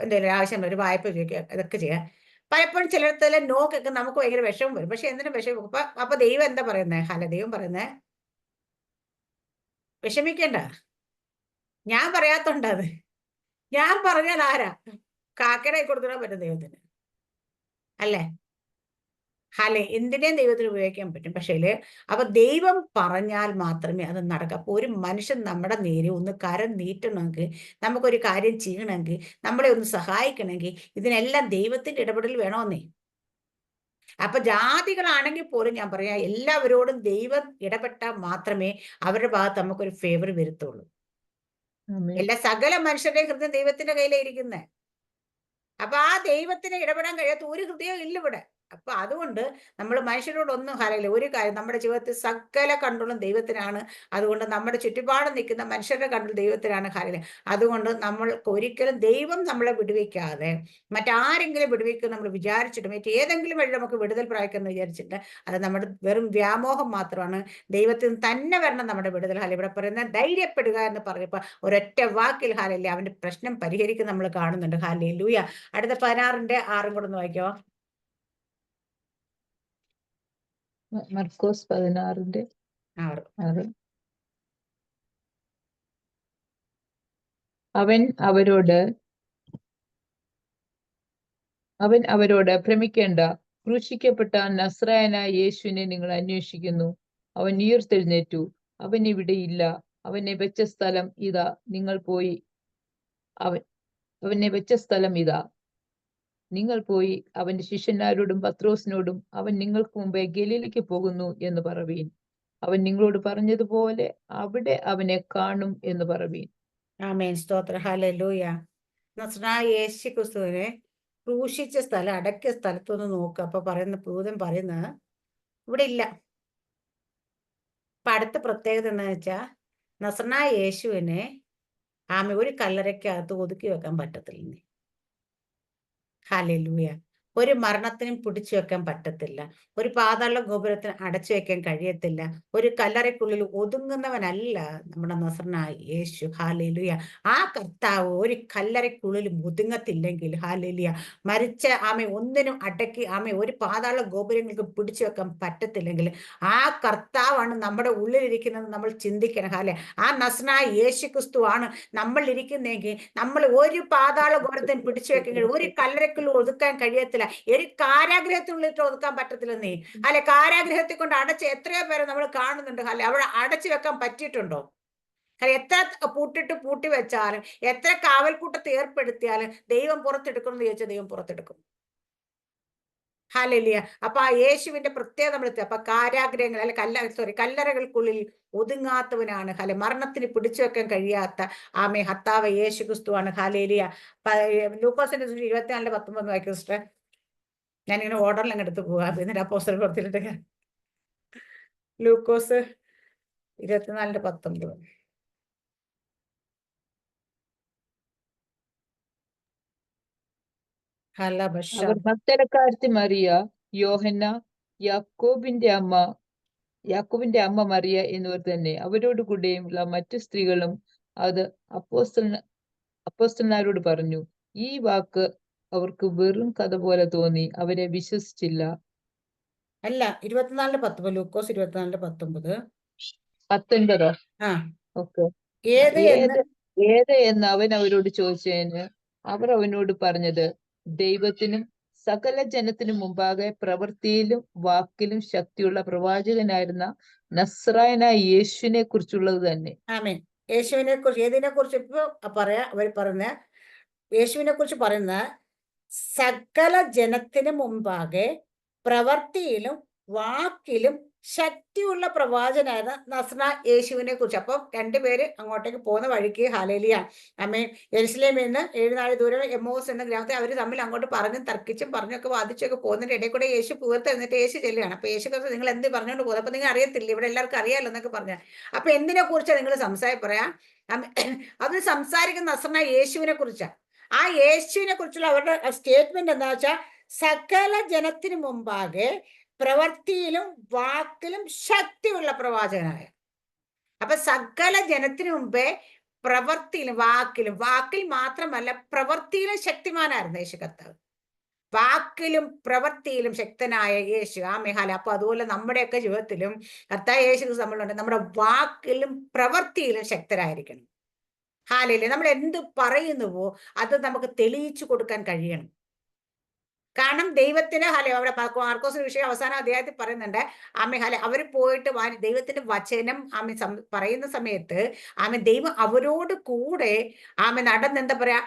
എന്തെങ്കിലും ആവശ്യം ഒരു വായ്പ ചോദിക്കുക, ഇതൊക്കെ ചെയ്യാൻ പലപ്പോഴും ചിലയിടത്തെല്ലാം നോക്കൊക്കെ നമുക്ക് ഭയങ്കര വിഷമം വരും. പക്ഷെ എന്തിനും വിഷമം അപ്പൊ ദൈവം എന്താ പറയുന്നത്? ദൈവം പറയുന്നേ വിഷമിക്കണ്ട, ഞാൻ പറയാത്തോണ്ട് അത്. ഞാൻ പറഞ്ഞാൽ ആരാ കാക്കയുടെ കൊടുത്തിടാൻ പറ്റും ദൈവത്തിന്, അല്ലേ? എന്തിനേയും ദൈവത്തിന് ഉപയോഗിക്കാൻ പറ്റും. പക്ഷേ അപ്പൊ ദൈവം പറഞ്ഞാൽ മാത്രമേ അത് നടക്കൂ. അപ്പൊ ഒരു മനുഷ്യൻ നമ്മുടെ നേരെ ഒന്ന് കരം നീട്ടണമെങ്കിൽ, നമുക്കൊരു കാര്യം ചെയ്യണമെങ്കിൽ, നമ്മളെ ഒന്ന് സഹായിക്കണമെങ്കിൽ ഇതിനെല്ലാം ദൈവത്തിന്റെ ഇടപെടൽ വേണമെന്നേ. അപ്പൊ ജാതികളാണെങ്കിൽ പോലും ഞാൻ പറയാ എല്ലാവരോടും ദൈവം ഇടപെട്ടാൽ മാത്രമേ അവരുടെ ഭാഗത്ത് നമുക്കൊരു ഫേവർ വരുത്തുള്ളൂ. എല്ലാ സകല മനുഷ്യരുടെയും ഹൃദയം ദൈവത്തിന്റെ കയ്യിലേ ഇരിക്കുന്നത്. അപ്പൊ ആ ദൈവത്തിന് ഇടപെടാൻ കഴിയാത്ത ഒരു ഹൃദയം ഇല്ല ഇവിടെ. അപ്പൊ അതുകൊണ്ട് നമ്മൾ മനുഷ്യരോടൊന്നും ഒരു കാര്യം, നമ്മുടെ ജീവിതത്തിൽ സകല കൺട്രോളും ദൈവത്തിനാണ്. അതുകൊണ്ട് നമ്മുടെ ചുറ്റുപാടും നിൽക്കുന്ന മനുഷ്യരുടെ കൺട്രോൾ ദൈവത്തിനാണ്. അതുകൊണ്ട് നമ്മൾക്ക് ഒരിക്കലും ദൈവം നമ്മളെ വിടുവിക്കാതെ മറ്റാരെങ്കിലും വിടുവിക്കും നമ്മൾ വിചാരിച്ചിട്ടും ഏതെങ്കിലും വഴി നമുക്ക് വിടുതൽ പ്രാപിക്കുമെന്ന് വിചാരിച്ചിട്ട് അത് നമ്മുടെ വെറും വ്യാമോഹം മാത്രമാണ്. ദൈവത്തിന് തന്നെ വരണം നമ്മുടെ വിടുതൽ. ഇവിടെ പറയുന്ന ധൈര്യപ്പെടുക എന്ന് പറഞ്ഞപ്പോ ഒരൊറ്റ വാക്കിൽ അവന്റെ പ്രശ്നം പരിഹരിക്കും നമ്മൾ കാണുന്നുണ്ട്. ഹല്ലേലൂയ. അടുത്ത 16-ന്റെ 6 കൂടെ ഒന്ന് വായിക്കോ. മർക്കോസ് 16-ന്റെ 6. അവൻ അവരോട് ഭ്രമിക്കേണ്ട, ക്രൂശിക്കപ്പെട്ട നസ്രായനായ യേശുവിനെ നിങ്ങൾ അന്വേഷിക്കുന്നു. അവൻ ഉയിർത്തെഴുന്നേറ്റു. അവൻ ഇവിടെ ഇല്ല. അവനെ വെച്ച സ്ഥലം ഇതാ. നിങ്ങൾ പോയി അവന്റെ ശിഷ്യന്മാരോടും പത്രോസിനോടും അവൻ നിങ്ങൾക്ക് മുമ്പേ ഗലീലയ്ക്ക് പോകുന്നു എന്ന് പറവീൻ. അവൻ നിങ്ങളോട് പറഞ്ഞതുപോലെ അവിടെ അവനെ കാണും എന്ന് പറവീൻ. ആമേൻ. സ്തോത്രം. ഹല്ലേലൂയ. നസ്രായ യേശു ക്രിസ്തുവിനെ ക്രൂശിച്ച സ്ഥലം, അടക്കിയ സ്ഥലത്തൊന്ന് നോക്കുക. അപ്പൊ ദൂതൻ പറയുന്നത് ഇവിടെ ഇല്ല. അപ്പൊ അടുത്ത പ്രത്യേകത എന്താണെന്ന് വെച്ചാൽ നസ്രായ യേശുവിനെ ഒരു കല്ലറയ്ക്കകത്ത് ഒതുക്കി വെക്കാൻ പറ്റത്തില്ല. ഹല്ലേലൂയ. ഒരു മരണത്തിനും പിടിച്ചു വെക്കാൻ പറ്റത്തില്ല. ഒരു പാതാള ഗോപുരത്തിന് അടച്ചു വെക്കാൻ കഴിയത്തില്ല. ഒരു കല്ലറയ്ക്കുള്ളിൽ ഒതുങ്ങുന്നവനല്ല നമ്മുടെ നസറനായ യേശു. ഹാലേലുയ. ആ കർത്താവ് ഒരു കല്ലറയ്ക്കുള്ളിൽ ഒതുങ്ങത്തില്ലെങ്കിൽ, ഹാലേലുയ, മരിച്ച ഒന്നിനും അടക്കി ഒരു പാതാള ഗോപുരങ്ങൾക്ക് പിടിച്ചു വെക്കാൻ പറ്റത്തില്ലെങ്കിൽ ആ കർത്താവാണ് നമ്മുടെ ഉള്ളിലിരിക്കുന്നത്. നമ്മൾ ചിന്തിക്കണം. ഹാലെ, ആ നസറനായ യേശു ക്രിസ്തുവാണ് നമ്മൾ ഇരിക്കുന്നെങ്കിൽ നമ്മൾ ഒരു പാതാള ഗോപുരത്തിന് പിടിച്ചു വെക്കെങ്കിൽ ഒരു കല്ലറയ്ക്കുള്ളിൽ ഒതുക്കാൻ കഴിയത്തില്ല. ഒരു കാരാഗ്രഹത്തിനുള്ളിട്ട് ഒതുക്കാൻ പറ്റത്തില്ലെന്നേ. അല്ലെ, കാരാഗ്രഹത്തെ കൊണ്ട് അടച്ച് എത്രയോ പേരെ നമ്മൾ കാണുന്നുണ്ട്. അല്ലെ, അവിടെ അടച്ചു വെക്കാൻ പറ്റിയിട്ടുണ്ടോ? എത്ര പൂട്ടി വെച്ചാലും എത്ര കാവൽക്കൂട്ടത്തെ ഏർപ്പെടുത്തിയാലും ദൈവം പുറത്തെടുക്കണം എന്ന് ചോദിച്ചാൽ ദൈവം പുറത്തെടുക്കും. ഹല്ലേലൂയ. അപ്പൊ ആ യേശുവിന്റെ പ്രത്യേകത നമ്മൾ അപ്പൊ കാരാഗ്രഹങ്ങൾ അല്ലെ കല്ലറകൾക്കുള്ളിൽ ഒതുങ്ങാത്തവനാണ്. മരണത്തിന് പിടിച്ചു വെക്കാൻ കഴിയാത്ത ഹത്താവ യേശു ക്രിസ്തുവാണ്. ഹല്ലേലൂയ. ലൂക്കോസിന്റെ 24:19 വായിക്കും സിസ്റ്റർ. ഞാനിങ്ങനെ ഓർഡറിൽ അങ്ങ് എടുത്ത് പോവാ. എന്നിട്ട് അപ്പോസ്തലർ പ്രവൃത്തിയിലിട്ട് ലൂക്കോസ് 24:19. അവർ മഗ്ദലക്കാരത്തി മറിയ, യോഹന്ന, യാക്കോബിന്റെ അമ്മ മറിയ എന്നിവർ തന്നെ. അവരോട് കൂടെയുള്ള മറ്റു സ്ത്രീകളും അത് അപ്പോസ്തലന്മാരോട് പറഞ്ഞു. ഈ വാക്ക് അവർക്ക് വെറും കഥ പോലെ തോന്നി. അവരെ വിശ്വസിച്ചില്ല. അല്ല, 24:19. ലൂക്കോസ് 24:19. 19. ആ, ഓക്കെ. ഏത് എന്ന് ഏത് എന്ന് അവൻ അവരോട് ചോദിച്ചതിന് അവർ അവനോട് പറഞ്ഞത്, ദൈവത്തിനും സകല ജനത്തിനും മുമ്പാകെ പ്രവൃത്തിയിലും വാക്കിലും ശക്തിയുള്ള പ്രവാചകനായിരുന്ന നസ്രായനായ യേശുവിനെ കുറിച്ചുള്ളത് തന്നെ. ആമേൻ. യേശുവിനെ കുറിച്ച് ഏതിനെ കുറിച്ച് ഇപ്പൊ പറയാ അവർ പറയുന്ന യേശുവിനെ കുറിച്ച് പറയുന്ന സകല ജനത്തിന് മുമ്പാകെ പ്രവൃത്തിയിലും വാക്കിലും ശക്തിയുള്ള പ്രവാചനായിരുന്ന നസ്രാ യേശുവിനെ കുറിച്ച്. അപ്പം രണ്ടുപേര് അങ്ങോട്ടേക്ക് പോകുന്ന വഴിക്ക് ഹല്ലേലൂയ യെരുശലേമിൽ നിന്ന് 7 നാഴി ദൂരം എമ്മോസ് എന്ന ഗ്രാമത്തിൽ അവർ തമ്മിൽ അങ്ങോട്ട് പറഞ്ഞും തർക്കിച്ചും പറഞ്ഞൊക്കെ വാദിച്ചൊക്കെ പോകുന്നതിന്റെ ഇടയിൽ കൂടെ യേശു എന്നിട്ട് യേശു ചെല്ലുകയാണ്. അപ്പൊ യേശു പറഞ്ഞു, നിങ്ങൾ എന്ത് പറഞ്ഞുകൊണ്ട് പോകുന്നത്? അപ്പൊ നിങ്ങൾ അറിയത്തില്ല, ഇവിടെ എല്ലാവർക്കും അറിയാലോ എന്നൊക്കെ പറഞ്ഞ. അപ്പൊ എന്തിനെ കുറിച്ചാണ് നിങ്ങൾ പറയാ? അവർ സംസാരിക്കുന്ന നസ്രാ യേശുവിനെ കുറിച്ചാണ്. ആ യേശുവിനെ കുറിച്ചുള്ള അവരുടെ സ്റ്റേറ്റ്മെന്റ് എന്താ വെച്ചാൽ, സകല ജനത്തിനു മുമ്പാകെ പ്രവൃത്തിയിലും വാക്കിലും ശക്തിയുള്ള പ്രവാചകനായ. അപ്പൊ സകല ജനത്തിനു മുമ്പേ പ്രവൃത്തിയിലും വാക്കിൽ മാത്രമല്ല പ്രവൃത്തിയിലും ശക്തിമാനായിരുന്നു യേശു കർത്താവ്. വാക്കിലും പ്രവൃത്തിയിലും ശക്തനായ യേശു. അപ്പൊ അതുപോലെ നമ്മുടെയൊക്കെ ജീവിതത്തിലും കർത്താവ് യേശു നമ്മളുണ്ട്. നമ്മുടെ വാക്കിലും പ്രവൃത്തിയിലും ശക്തരായിരിക്കണം. ഹാലയില്ലേ, നമ്മൾ എന്ത് പറയുന്നുവോ അത് നമുക്ക് തെളിയിച്ചു കൊടുക്കാൻ കഴിയണം. കാരണം ദൈവത്തിന് അവിടെ മാർക്കോസിന്റെ വിഷയം അവസാന അധ്യായത്തിൽ പറയുന്നുണ്ട്. അവർ പോയിട്ട് ദൈവത്തിന്റെ വചനം പറയുന്ന സമയത്ത് ദൈവം അവരോട് കൂടെ നടന്ന് എന്താ പറയാ,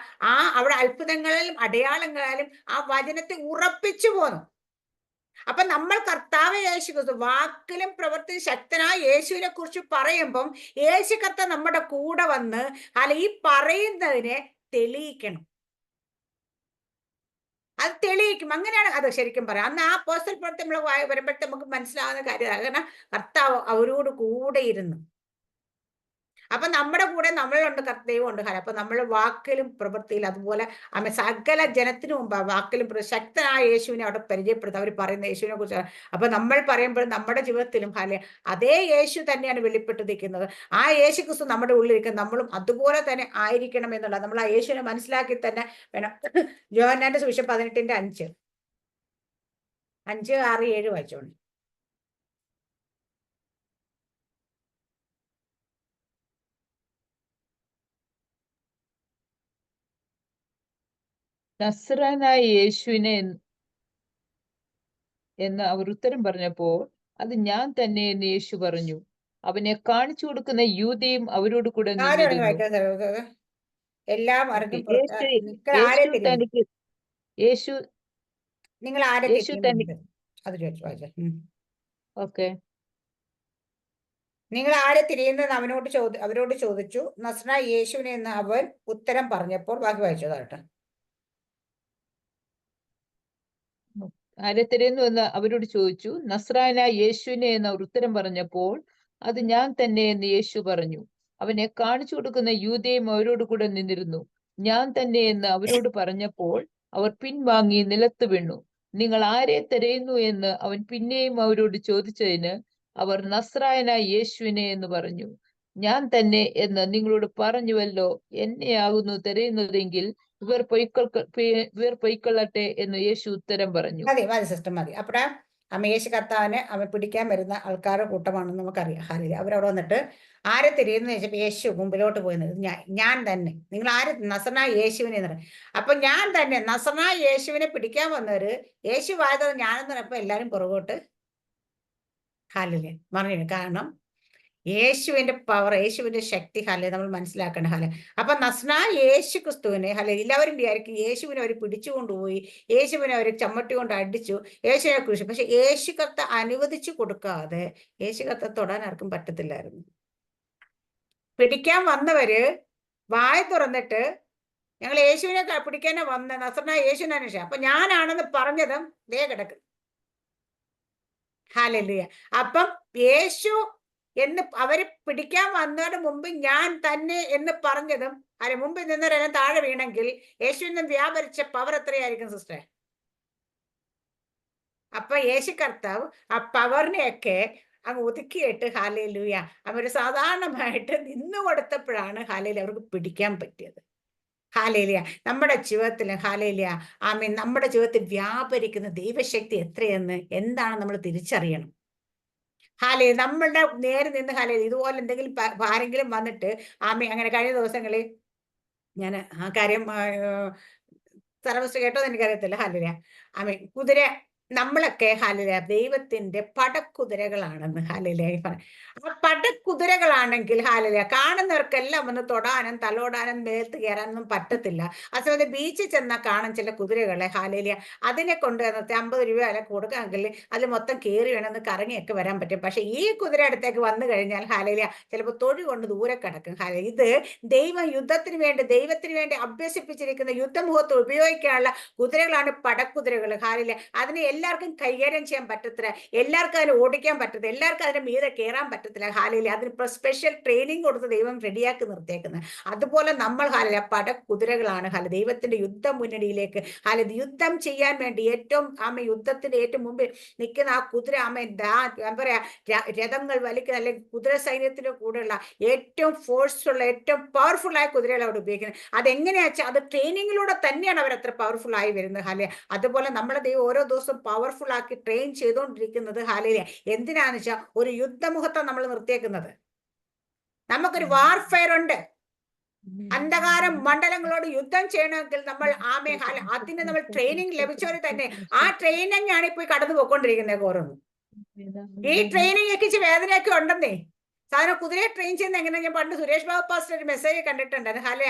അവിടെ അത്ഭുതങ്ങളിലും അടയാളങ്ങളാലും ആ വചനത്തെ ഉറപ്പിച്ചു പോന്നു. അപ്പൊ നമ്മൾ കർത്താവ് യേശു ക്രിസ്തു വാക്കിലും പ്രവൃത്തിയും ശക്തനായ യേശുവിനെ കുറിച്ച് പറയുമ്പം യേശു കർത്താവ് നമ്മുടെ കൂടെ വന്ന് ഈ പറയുന്നതിനെ തെളിയിക്കണം. അത് തെളിയിക്കും. അങ്ങനെയാണ് അത് ശരിക്കും പറയാം. അന്ന് ആ അപ്പോസ്തല പ്രവൃത്തി നമ്മൾ വരുമ്പോഴത്തെ നമുക്ക് മനസ്സിലാവുന്ന കാര്യമാണ്. കാരണം കർത്താവ് അവരോട് കൂടെ ഇരുന്നു. അപ്പൊ നമ്മുടെ കൂടെ നമ്മളുണ്ട്, ദൈവമുണ്ട്. അപ്പൊ നമ്മൾ വാക്കിലും പ്രവൃത്തിയിലും അതുപോലെ സകല ജനത്തിനു മുമ്പ് വാക്കിലും ശക്തനായ യേശുവിനെ അവിടെ പരിചയപ്പെടുത്തുക. അവർ പറയുന്ന യേശുവിനെ കുറിച്ച്. അപ്പൊ നമ്മൾ പറയുമ്പോൾ നമ്മുടെ ജീവിതത്തിലും അതേ യേശു തന്നെയാണ് വെളിപ്പെട്ട് നിൽക്കുന്നത്. ആ യേശു ക്രിസ്തു നമ്മുടെ ഉള്ളിലിരിക്കുന്നത്. നമ്മളും അതുപോലെ തന്നെ ആയിരിക്കണം എന്നുള്ളത് നമ്മൾ ആ യേശുവിനെ മനസ്സിലാക്കി തന്നെ വേണം. യോഹന്നാന്റെ സുവിശേഷം 18:5, 5, 6, 7 വായിച്ചോണ്ട്. നസ്രായനായ യേശുവിനെ എന്ന് അവർ ഉത്തരം പറഞ്ഞപ്പോൾ, അത് ഞാൻ തന്നെ എന്ന് യേശു പറഞ്ഞു. അവനെ കാണിച്ചു കൊടുക്കുന്ന യൂദയും അവരോട് കൂടെ നിന്നിരുന്നു. എല്ലാം നിങ്ങൾ ആരെ തിരിയുന്നത്? അത് ചോദിച്ചു. ഓക്കെ. നിങ്ങൾ ആരെ തിരിയുന്നത് അവരോട് ചോദിച്ചു. നസ്രായ യേശുവിനെ എന്ന് അവർ ഉത്തരം പറഞ്ഞപ്പോൾ, ബാക്കി വായിച്ചതാട്ടെ. ആരെ തിരയുന്നു എന്ന് അവരോട് ചോദിച്ചു. നസ്രായനായ യേശുവിനെ എന്ന് അവർ ഉത്തരം പറഞ്ഞപ്പോൾ, അത് ഞാൻ തന്നെ എന്ന് യേശു പറഞ്ഞു. അവനെ കാണിച്ചു കൊടുക്കുന്ന യൂദയും അവരോട് കൂടെ നിന്നിരുന്നു. ഞാൻ തന്നെ എന്ന് അവരോട് പറഞ്ഞപ്പോൾ അവർ പിൻവാങ്ങി നിലത്ത് വീണു. നിങ്ങൾ ആരെ തിരയുന്നു എന്ന് അവൻ പിന്നെയും അവരോട് ചോദിച്ചതിന് അവർ നസ്രായനായ യേശുവിനെ എന്ന് പറഞ്ഞു. ഞാൻ തന്നെ എന്ന് നിങ്ങളോട് പറഞ്ഞുവല്ലോ. എന്നെയാകുന്നു തിരയുന്നതെങ്കിൽ ഇവർ പൊയ്ക്കൊള്ളട്ടെ എന്ന് യേശു ഉത്തരം പറഞ്ഞു. മതി മതി സിസ്റ്റർ മതി. അപ്പഴ യേശു കർത്താവിനെ അവൻ പിടിക്കാൻ വരുന്ന ആൾക്കാരുടെ കൂട്ടമാണെന്ന് നമുക്കറിയാം. ഹാലേ, അവരവിടെ വന്നിട്ട് ആരെ തിരിയുന്നു ചോദിച്ചപ്പോൾ യേശു മുമ്പിലോട്ട് പോയി നിന്നു. ഞാൻ തന്നെ, നിങ്ങൾ ആര്? നസറനായ യേശുവിനെ എന്ന് പറയും. അപ്പൊ ഞാൻ തന്നെ നസറനായ യേശുവിനെ പിടിക്കാൻ വന്നവര് യേശു വായതത് ഞാനെന്ന് പറഞ്ഞപ്പോ എല്ലാരും പുറകോട്ട് ഹാലിലെ പറഞ്ഞു. കാരണം യേശുവിന്റെ പവർ, യേശുവിന്റെ ശക്തി ഹാലെ നമ്മൾ മനസ്സിലാക്കണം. ഹാലെ, അപ്പൊ നസ്രായ യേശു ക്രിസ്തുവിനെ ഹാലെ എല്ലാവരും വിചാരിക്കും യേശുവിനെ അവർ പിടിച്ചുകൊണ്ടുപോയി, യേശുവിനെ അവർ ചമ്മട്ടി കൊണ്ട് അടിച്ചു, യേശുവിനെ കുറിച്ച്. പക്ഷെ യേശു കർത്ത അനുവദിച്ചു കൊടുക്കാതെ യേശു കർത്ത തൊടാൻ ആർക്കും പറ്റത്തില്ലായിരുന്നു. പിടിക്കാൻ വന്നവര് വായ തുറന്നിട്ട് ഞങ്ങൾ യേശുവിനെ പിടിക്കാനാ വന്ന, നസ്രായ യേശുവിനെ അന്വേഷിച്ചു. അപ്പൊ ഞാനാണെന്ന് പറഞ്ഞതും ദേ കിടക്കും. ഹല്ലേലൂയ. അപ്പം യേശു എന്ന് അവര് പിടിക്കാൻ വന്നതിന് മുമ്പ് ഞാൻ തന്നെ എന്ന് പറഞ്ഞതും മുമ്പിൽ നിന്നവരെല്ലാം താഴെ വീണെങ്കിൽ യേശുവിൽ നിന്ന് വ്യാപരിച്ച പവർ എത്രയായിരിക്കും സിസ്റ്ററെ? അപ്പൊ യേശു കർത്താവ് ആ പവറിനെയൊക്കെ അങ്ങ് ഒതുക്കിയിട്ട് ഹല്ലേലൂയ അവര് സാധാരണമായിട്ട് നിന്നു കൊടുത്തപ്പോഴാണ് ഹല്ലേലൂയ അവർക്ക് പിടിക്കാൻ പറ്റിയത്. ഹല്ലേലൂയ. നമ്മുടെ ജീവിതത്തിൽ ഹല്ലേലൂയ ആമേൻ, നമ്മുടെ ജീവിതത്തിൽ വ്യാപരിക്കുന്ന ദൈവശക്തി എത്രയെന്ന് എന്താണ് നമ്മൾ തിരിച്ചറിയണം. ഹാലേ, നമ്മളുടെ നേരെ നിന്ന് ഹാലേ ഇതുപോലെ എന്തെങ്കിലും ആരെങ്കിലും വന്നിട്ട് അങ്ങനെ കഴിഞ്ഞ ദിവസങ്ങളിൽ ഞാൻ ആ കാര്യം സർവസ് കേട്ടോന്ന് എനിക്കറിയത്തില്ല. ഹാലില കുതിര, നമ്മളൊക്കെ ഹാലില ദൈവത്തിന്റെ പടക്കുതിരകളാണെന്ന് ഹാലില ആ പടക്കുതിരകളാണെങ്കിൽ ഹാലില കാണുന്നവർക്കെല്ലാം ഒന്ന് തൊടാനും തലോടാനും മേത്ത് കയറാനൊന്നും പറ്റത്തില്ല. അതുപോലെ ബീച്ചിൽ ചെന്നാൽ കാണാൻ ചില കുതിരകളെ ഹാലില അതിനെ കൊണ്ട് 50 രൂപ അല്ല കൊടുക്കാമെങ്കിൽ അതിൽ മൊത്തം കയറി വേണമെന്ന് കറങ്ങിയൊക്കെ വരാൻ പറ്റും. പക്ഷെ ഈ കുതിര അടുത്തേക്ക് വന്നു കഴിഞ്ഞാൽ ഹാലില ചിലപ്പോൾ തൊഴി കൊണ്ട് ദൂരെ കിടക്കും. ഹാലില ഇത് ദൈവം യുദ്ധത്തിന് വേണ്ടി അഭ്യസിപ്പിച്ചിരിക്കുന്ന യുദ്ധമുഖത്ത് ഉപയോഗിക്കാനുള്ള കുതിരകളാണ് പടക്കുതിരകൾ. ഹാലില അതിനെ എല്ലാവർക്കും കൈകാര്യം ചെയ്യാൻ പറ്റത്തില്ല, എല്ലാവർക്കും അതിനെ ഓടിക്കാൻ പറ്റത്തില്ല, എല്ലാവർക്കും അതിന്റെ മീതെ കയറാൻ പറ്റത്തില്ല. ഹാലില അതിന് സ്പെഷ്യൽ ട്രെയിനിങ് കൊടുത്ത് ദൈവം റെഡിയാക്കി നിർത്തിയേക്കുന്നത്. അതുപോലെ നമ്മൾ ഹാലില പടക്കുതിരകളാണ്. ഹാല ദൈവത്തിന്റെ യുദ്ധ മുന്നണിയിലേക്ക് യുദ്ധം ചെയ്യാൻ വേണ്ടി ഏറ്റവും യുദ്ധത്തിന്റെ ഏറ്റവും മുമ്പിൽ നിൽക്കുന്ന ആ കുതിര എന്താ പറയാ രഥങ്ങൾ വലിക്കുന്ന അല്ലെങ്കിൽ കുതിര സൈന്യത്തിന്റെ കൂടെയുള്ള ഏറ്റവും ഫോഴ്സുള്ള ഏറ്റവും പവർഫുൾ ആയ കുതിരകൾ അവിടെ ഉപയോഗിക്കുന്നത്. അതെങ്ങനെയാ വെച്ചാൽ അത് ട്രെയിനിങ്ങിലൂടെ തന്നെയാണ് അവർ അത്ര പവർഫുൾ ആയി വരുന്നത്. ഹാലിയ അതുപോലെ നമ്മുടെ ദൈവം ഓരോ ദിവസവും പവർഫുൾ ആക്കി ട്രെയിൻ ചെയ്തുകൊണ്ടിരിക്കുന്നത്. ഹാലിയ എന്തിനാന്ന് വെച്ചാൽ ഒരു യുദ്ധമുഖത്താണ് നമ്മൾ നിർത്തിയേക്കുന്നത്. നമുക്കൊരു വാർഫെയർ ഉണ്ട്. അന്ധകാര മണ്ഡലങ്ങളോട് യുദ്ധം ചെയ്യണമെങ്കിൽ നമ്മൾ അതിന് നമ്മൾ ട്രെയിനിങ് ലഭിച്ചവർ തന്നെ ആ ട്രെയിനിങ് ആണ് ഇപ്പൊ കടന്നു പോയിക്കൊണ്ടിരിക്കുന്നത്. ഓരോന്നും ഈ ട്രെയിനിങ് ഒക്കെ വേദനയൊക്കെ ഉണ്ടെന്നേ. സാധാരണ കുതിരയെ ട്രെയിൻ ചെയ്യുന്ന എങ്ങനെ, ഞാൻ പണ്ട് സുരേഷ് ബാബു പാസ്റ്റർ ഒരു മെസ്സേജ് കണ്ടിട്ടുണ്ട്. ഹാലയ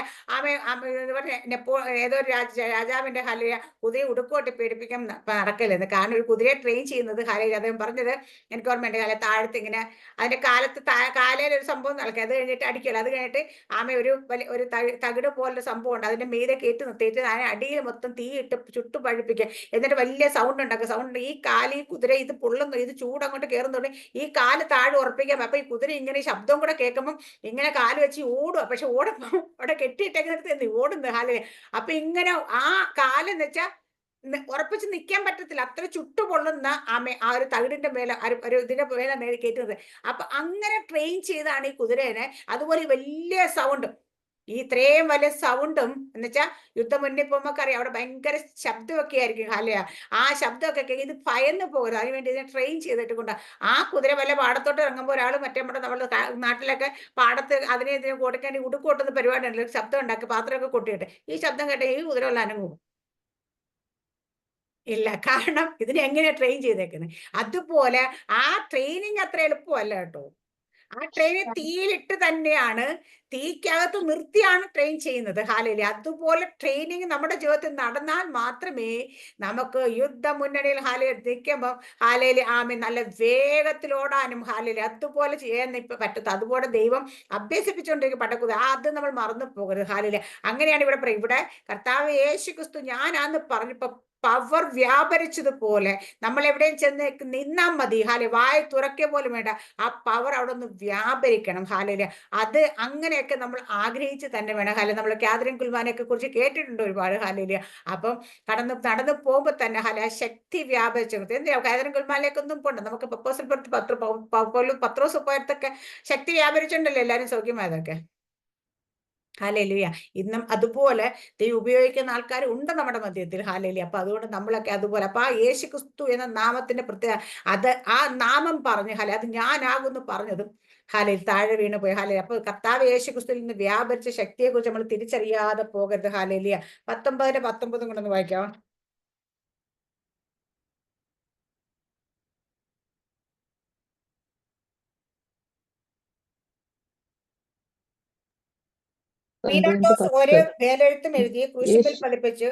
ഏതോ രാജാവിന്റെ ഹാലയ കുതിരയെ ഉടുക്കോട്ട് പേടിപ്പിക്കാൻ നടക്കലെന്ന്. കാരണം ഒരു കുതിരയെ ട്രെയിൻ ചെയ്യുന്നത് ഹാലയ അദ്ദേഹം പറഞ്ഞത് എനിക്ക് ഓർമ്മയുണ്ട്. ഹാല താഴത്ത് ഇങ്ങനെ അതിന്റെ കാലയിൽ ഒരു സംഭവം നടക്കുക, അത് കഴിഞ്ഞിട്ട് അടിക്കല്ലോ, അത് കഴിഞ്ഞിട്ട് ഒരു തകിട് പോലൊരു സംഭവം ഉണ്ട്, അതിന്റെ മീതെ കയറ്റി നിർത്തിയിട്ട് അതിനെ അടിയിൽ മൊത്തം തീയിട്ട് ചുട്ടു പഴിപ്പിക്കുക. എന്നിട്ട് വലിയ സൗണ്ട് ഉണ്ടാക്കുക. സൗണ്ട് ഈ കുതിര ഇത് പൊള്ളുന്നു, ഇത് ചൂടങ്ങോട്ട് കയറുന്നുണ്ട്, ഈ കാല് താഴെ ഉറപ്പിക്കാം. അപ്പൊ ഈ കുതിര ഇങ്ങനെ ശബ്ദം കൂടെ കേൾക്കുമ്പോൾ ഇങ്ങനെ കാല് വെച്ച് ഓടുക. പക്ഷെ ഓടുമ്പോ അവിടെ കെട്ടിയിട്ടേക്കുന്നിടത്ത് ഓടുന്നു ഹാല്. അപ്പൊ ഇങ്ങനെ ആ കാലെന്ന് വെച്ചാൽ ഉറപ്പിച്ച് നിൽക്കാൻ പറ്റത്തില്ല, അത്ര ചുട്ടുപൊള്ളുന്ന ആ ഒരു തകിടിന്റെ മേലെ ഒരു ഇതിന്റെ മേലെ നേരെ കയറ്റുന്നത്. അപ്പൊ അങ്ങനെ ട്രെയിൻ ചെയ്താണ് ഈ കുതിരേനെ. അതുപോലെ വലിയ സൗണ്ടും ഇത്രയും വലിയ സൗണ്ടും എന്നുവെച്ചാൽ യുദ്ധം മുന്നിൽ പോകുമ്പോൾ അറിയാം അവിടെ ഭയങ്കര ശബ്ദമൊക്കെ ആയിരിക്കും. ഹാലയ ആ ശബ്ദമൊക്കെ ഇത് ഭയന്ന് പോകരുത്, അതിനുവേണ്ടി ഇതിനെ ട്രെയിൻ ചെയ്തിട്ട് കൊണ്ട് ആ കുതിര വല്ല പാടത്തോട്ട് ഇറങ്ങുമ്പോൾ ഒരാൾ മറ്റേ നമ്മുടെ നാട്ടിലൊക്കെ പാടത്ത് ഇതിനെ കൊടുക്കാൻ ഉടുക്കൊട്ടുന്ന പരിപാടി ഉണ്ടല്ലോ, ശബ്ദം ഉണ്ടാക്കി പാത്രമൊക്കെ കൊട്ടിയിട്ട് ഈ ശബ്ദം കേട്ട ഈ കുതിര വല്ല അനങ്ങും ഇല്ല. കാരണം ഇതിനെ എങ്ങനെയാ ട്രെയിൻ ചെയ്തേക്കുന്നത്. അതുപോലെ ആ ട്രെയിനിങ് അത്ര എളുപ്പമല്ല കേട്ടോ. ആ ട്രെയിനെ തീയിലിട്ട് തന്നെയാണ്, തീക്കകത്ത് നിർത്തിയാണ് ട്രെയിൻ ചെയ്യുന്നത്. ഹാലയിലെ അതുപോലെ ട്രെയിനിങ് നമ്മുടെ ജീവിതത്തിൽ നടന്നാൽ മാത്രമേ നമുക്ക് യുദ്ധ മുന്നണിയിൽ ഹാലയിൽ നിൽക്കുമ്പോൾ ഹാലയിൽ നല്ല വേഗത്തിൽ ഓടാനും ഹാലയിൽ അതുപോലെ ചെയ്യാൻ പറ്റത്തു. അതുപോലെ ദൈവം അഭ്യസിപ്പിച്ചുകൊണ്ടിരിക്കും പടക്കുക. അത് നമ്മൾ മറന്നു പോകരുത്. ഹാലയിലെ അങ്ങനെയാണ് ഇവിടെ കർത്താവ് യേശു ക്രിസ്തു ഞാനാന്ന് പറഞ്ഞപ്പോ പവർ വ്യാപരിച്ചതുപോലെ നമ്മൾ എവിടെയും ചെന്ന് നിന്നാൽ മതി. ഹാലെ, വായ തുറക്കുക പോലും വേണ്ട, ആ പവർ അവിടെ ഒന്ന് വ്യാപരിക്കണം. ഹാലയില് അത് അങ്ങനെയൊക്കെ നമ്മൾ ആഗ്രഹിച്ച് തന്നെ വേണം. ഹാലെ, നമ്മൾ കാതറിൻ കുൽമാനെയൊക്കെ കുറിച്ച് കേട്ടിട്ടുണ്ട് ഒരുപാട്. ഹാലയില് അപ്പം നടന്ന് പോകുമ്പോൾ തന്നെ ഹാലെ ആ ശക്തി വ്യാപരിച്ചു. എന്തിനാ കാതറിൻ കുൽമാനിലേക്കൊന്നും പോണ്ട, നമുക്ക് പത്രോസ് പോയത്തൊക്കെ ശക്തി വ്യാപരിച്ചിട്ടുണ്ടല്ലോ എല്ലാവരും സൗഖ്യമായതൊക്കെ. ഹാലേലുയ. ഇന്നും അതുപോലെ ദൈവം ഉപയോഗിക്കുന്ന ആൾക്കാർ ഉണ്ട് നമ്മുടെ മധ്യത്തിൽ. ഹാലേലുയ. അപ്പൊ അതുകൊണ്ട് നമ്മളൊക്കെ അതുപോലെ, അപ്പൊ ആ യേശു ക്രിസ്തു എന്ന നാമത്തിന്റെ പ്രത്യേക, അത് ആ നാമം പറഞ്ഞു ഹാലെ, അത് ഞാനാകുന്നു പറഞ്ഞതും ഹാലയിൽ താഴെ വീണ് പോയി. ഹാലേ, അപ്പൊ കർത്താവ് യേശു ക്രിസ്തുവിൽ നിന്ന് വ്യാപരിച്ച ശക്തിയെ കുറിച്ച് നമ്മൾ തിരിച്ചറിയാതെ പോകരുത്. ഹാലേലുയ. 19:19 കൊണ്ടൊന്ന് വായിക്കാം. പീലാത്തോസ് ഓരോ വേലെഴുത്തും എഴുതി ക്രൂശിന്മേൽ പതിപ്പിച്ചു.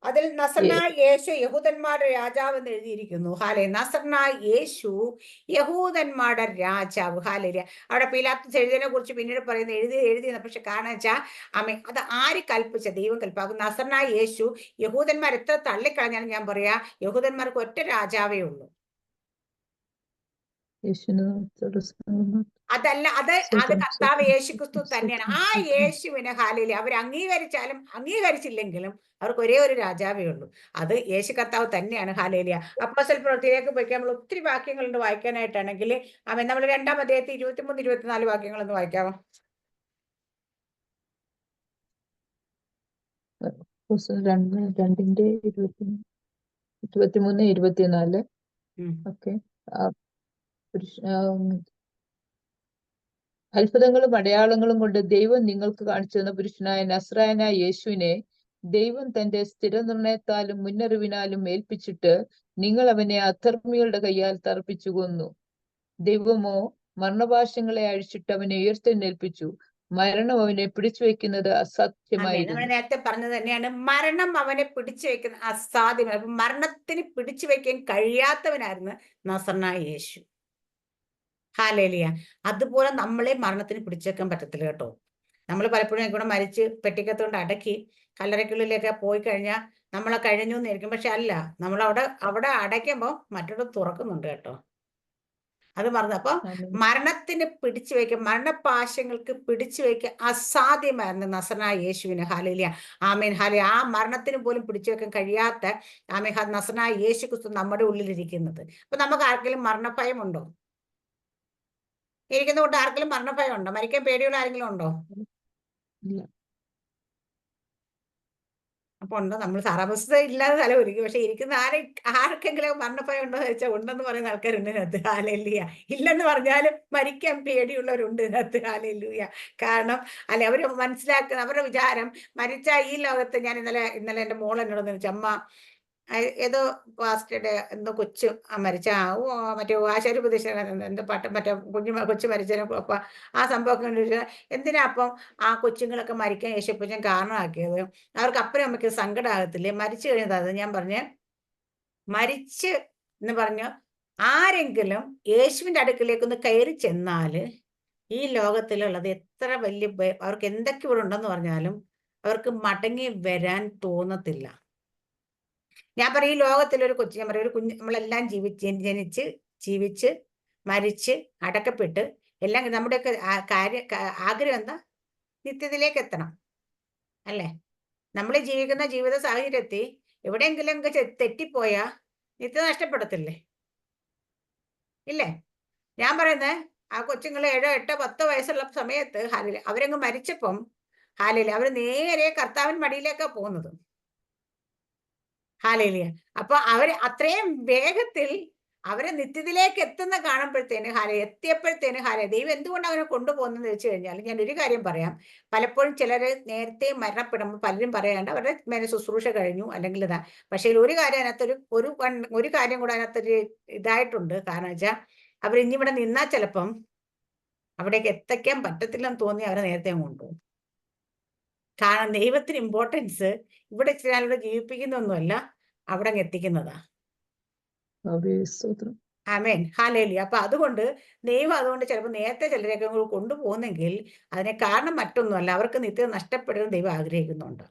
അതിൽ നസറനായ യേശു യഹൂദന്മാരുടെ രാജാവ് എന്ന് എഴുതിയിരിക്കുന്നു. ഹാലെ, നസറനായ യേശു യഹൂദന്മാരുടെ രാജാവ്. ഹാലെ, അവിടെ പീലാത്തോസ് എഴുതിയതിനെ കുറിച്ച് പിന്നീട് പറയുന്നത് എഴുതി. പക്ഷെ കാരണം വെച്ചാൽ അത് ആര് കൽപ്പിച്ച? ദൈവം കൽപ്പാക്കും. നസറനായ യേശു യഹൂദന്മാർ എത്ര തള്ളിക്കളഞ്ഞാലും ഞാൻ പറയാ, യഹൂദന്മാർക്ക് ഒറ്റ രാജാവേ ഉള്ളൂ. അതല്ല, അത് കർത്താവ് യേശു ക്രിസ്തു തന്നെയാണ്. ആ യേശുവിനെ ഹാലയില് അവർ അംഗീകരിച്ചാലും അംഗീകരിച്ചില്ലെങ്കിലും അവർക്ക് ഒരേ ഒരു രാജാവേ ഉള്ളൂ, അത് യേശു കർത്താവ് തന്നെയാണ്. ഹാലേലിയ. അപ്പോസ്തല പ്രവൃത്തിയിലേക്ക് പോയി നമ്മൾ ഒത്തിരി വാക്യങ്ങളുണ്ട് വായിക്കാനായിട്ടാണെങ്കിൽ. നമ്മൾ 2-ാം അധ്യായത്തിൽ 23-24 വാക്യങ്ങളൊന്ന് വായിക്കാമോ? 2:23-24. ഓക്കെ. അത്ഭുതങ്ങളും അടയാളങ്ങളും കൊണ്ട് ദൈവം നിങ്ങൾക്ക് കാണിച്ചു തന്ന പുരുഷനായ നസ്രായനായ യേശുവിനെ ദൈവം തന്റെ സ്ഥിരനിർണയത്താലും മുന്നറിവിനാലും ഏൽപ്പിച്ചിട്ട് നിങ്ങൾ അവനെ അധർമ്മികളുടെ കയ്യാൽ തർപ്പിച്ചു കൊന്നു. ദൈവമോ മരണഭാഷങ്ങളെ അഴിച്ചിട്ട് അവനെ ഉയർത്തെഴുന്നേൽപ്പിച്ചു. മരണം അവനെ പിടിച്ചു വെക്കുന്നത് അസാധ്യമായിരുന്നു. നേരത്തെ പറഞ്ഞത് തന്നെയാണ്, മരണം അവനെ പിടിച്ചു വെക്കുന്ന അസാധ്യമാണ്. മരണത്തിന് പിടിച്ചു വെക്കാൻ കഴിയാത്തവനായിരുന്നു നസറനായ യേശു. ഹാലേലിയ. അതുപോലെ നമ്മളെ മരണത്തിന് പിടിച്ചു വെക്കാൻ പറ്റത്തില്ല കേട്ടോ. നമ്മൾ പലപ്പോഴും ഇവിടെ മരിച്ച് പെട്ടിക്കത്തോണ്ട് അടക്കി കല്ലറയ്ക്കുള്ളിലേക്ക് പോയി കഴിഞ്ഞാൽ നമ്മളെ കഴിഞ്ഞു എന്നിരിക്കും. പക്ഷെ അല്ല, നമ്മൾ അവിടെ അടയ്ക്കുമ്പോൾ മറ്റൊരു തുറക്കുന്നുണ്ട് കേട്ടോ. അത് മറന്നു. അപ്പൊ മരണത്തിന് പിടിച്ചു വയ്ക്കുക, മരണപാശങ്ങൾക്ക് പിടിച്ചു വയ്ക്കുക അസാധ്യമായിരുന്നു നസറനായ യേശുവിന്. ഹാലേലിയ. ആമേൻ. ഹാലേ. ആ മരണത്തിന് പോലും പിടിച്ചു വെക്കാൻ കഴിയാത്ത നസറനായ യേശു ക്രിസ്തു നമ്മുടെ ഉള്ളിലിരിക്കുന്നത്. അപ്പൊ നമുക്ക് ആർക്കെങ്കിലും മരണഭയം ഉണ്ടോ? ഇരിക്കുന്നതുകൊണ്ട് ആർക്കെങ്കിലും മരണഭയം ഉണ്ടോ? മരിക്കാൻ പേടിയുള്ള ആരെങ്കിലും ഉണ്ടോ? അപ്പൊ ഉണ്ടോ? നമ്മൾ സാറാവസ്ഥ ഇല്ലാതെ തല ഒരുക്കി. പക്ഷെ ഇരിക്കുന്ന ആർക്കെങ്കിലും മരണഭയം ഉണ്ടോ എന്ന് ചോദിച്ചാൽ ഉണ്ടെന്ന് പറയുന്ന ആൾക്കാരുണ്ട് ഇതിനകത്ത്. ഹാലേലൂയ. ഇല്ലെന്ന് പറഞ്ഞാലും മരിക്കാൻ പേടിയുള്ളവരുണ്ട് ഇതിനകത്ത്. ഹാലേലൂയ. കാരണം അവര് മനസ്സിലാക്കുന്ന അവരുടെ വിചാരം, മരിച്ച ഈ ലോകത്ത്, ഞാൻ ഇന്നലെ എന്റെ മോൾ എന്നോട് ചോദിച്ചു, അമ്മ ഏതോ പാസ്റ്ററുടെ എന്തോ കൊച്ചു മരിച്ച മറ്റേ ആശാരി പ്രദേശ എന്തോ മറ്റേ കൊച്ചു മരിച്ചതിന് അപ്പൊ ആ സംഭവമൊക്കെ എന്തിനാ അപ്പം ആ കൊച്ചുങ്ങളൊക്കെ മരിക്കാൻ യേശുപ്പച്ചൻ കാരണമാക്കിയത്? അവർക്ക് അപ്പനും അമ്മയ്ക്ക് സങ്കടമാകത്തില്ലേ മരിച്ചു കഴിഞ്ഞത്? ഞാൻ പറഞ്ഞ്, മരിച്ച് എന്ന് പറഞ്ഞു ആരെങ്കിലും യേശുവിന്റെ അടുക്കിലേക്കൊന്ന് കയറി ചെന്നാല് ഈ ലോകത്തിലുള്ളത് എത്ര വലിയ അവർക്ക് എന്തൊക്കെ ഇവിടെ ഉണ്ടെന്ന് പറഞ്ഞാലും അവർക്ക് മടങ്ങി വരാൻ തോന്നത്തില്ല. ഞാൻ പറയും, ഈ ലോകത്തിലൊരു കൊച്ചു, ഞാൻ പറയും, ഒരു കുഞ്ഞ്, നമ്മളെല്ലാം ജനിച്ച് ജീവിച്ച് മരിച്ച് അടക്കപ്പെട്ട് എല്ലാം നമ്മുടെയൊക്കെ ആഗ്രഹം എന്താ? നിത്യത്തിലേക്ക് എത്തണം അല്ലേ? നമ്മൾ ജീവിക്കുന്ന ജീവിത സാഹചര്യത്തിൽ എവിടെയെങ്കിലും തെറ്റിപ്പോയാ നിത്യ നഷ്ടപ്പെടത്തില്ലേ? ഇല്ലേ? ഞാൻ പറയുന്നത്, ആ കൊച്ചുങ്ങൾ 7, 8, 10 വയസ്സുള്ള സമയത്ത് അവരങ്ങ് മരിച്ചപ്പം അവര് നേരെ കർത്താവിൻ മടിയിലേക്കാ പോകുന്നത്. ഹാലേലിയ. അപ്പൊ അവര് അത്രയും വേഗത്തിൽ അവരെ നിത്യത്തിലേക്ക് എത്തുന്ന കാണുമ്പോഴത്തേന് എത്തിയപ്പോഴത്തേന് ദൈവം എന്തുകൊണ്ട് അവരെ കൊണ്ടുപോകുന്നെന്ന് വെച്ച് കഴിഞ്ഞാൽ, ഞാൻ ഒരു കാര്യം പറയാം. പലപ്പോഴും ചിലര് നേരത്തെ മരണപ്പെടുമ്പോൾ പലരും പറയാണ്ട് അവരുടെ മേലെ ശുശ്രൂഷ കഴിഞ്ഞു അല്ലെങ്കിൽ ഇതാ. പക്ഷേ ഒരു കാര്യം അതിനകത്തൊരു ഒരു കാര്യം കൂടെ അതിനകത്തൊരു ഇതായിട്ടുണ്ട്. കാരണം വെച്ചാൽ അവർ ഇനിവിടെ നിന്നാൽ ചിലപ്പം അവിടേക്ക് എത്തിക്കാൻ പറ്റത്തില്ലെന്ന് തോന്നി അവരെ നേരത്തെ കൊണ്ടുപോകും. കാരണം ദൈവത്തിന് ഇമ്പോർട്ടൻസ് ഇവിടെ ചില ജീവിപ്പിക്കുന്നൊന്നുമല്ല, അവിടെ എത്തിക്കുന്നതാ. ആമേൻ. ഹാലേലൂയ. അപ്പൊ അതുകൊണ്ട് ദൈവം അതുകൊണ്ട് ചിലപ്പോൾ നേരത്തെ ചിലരെയൊക്കെ കൊണ്ടുപോകുന്നെങ്കിൽ അതിനെ കാരണം മറ്റൊന്നുമല്ല, അവർക്ക് നിത്യം നഷ്ടപ്പെടുന്നത് ദൈവം ആഗ്രഹിക്കുന്നുണ്ട്.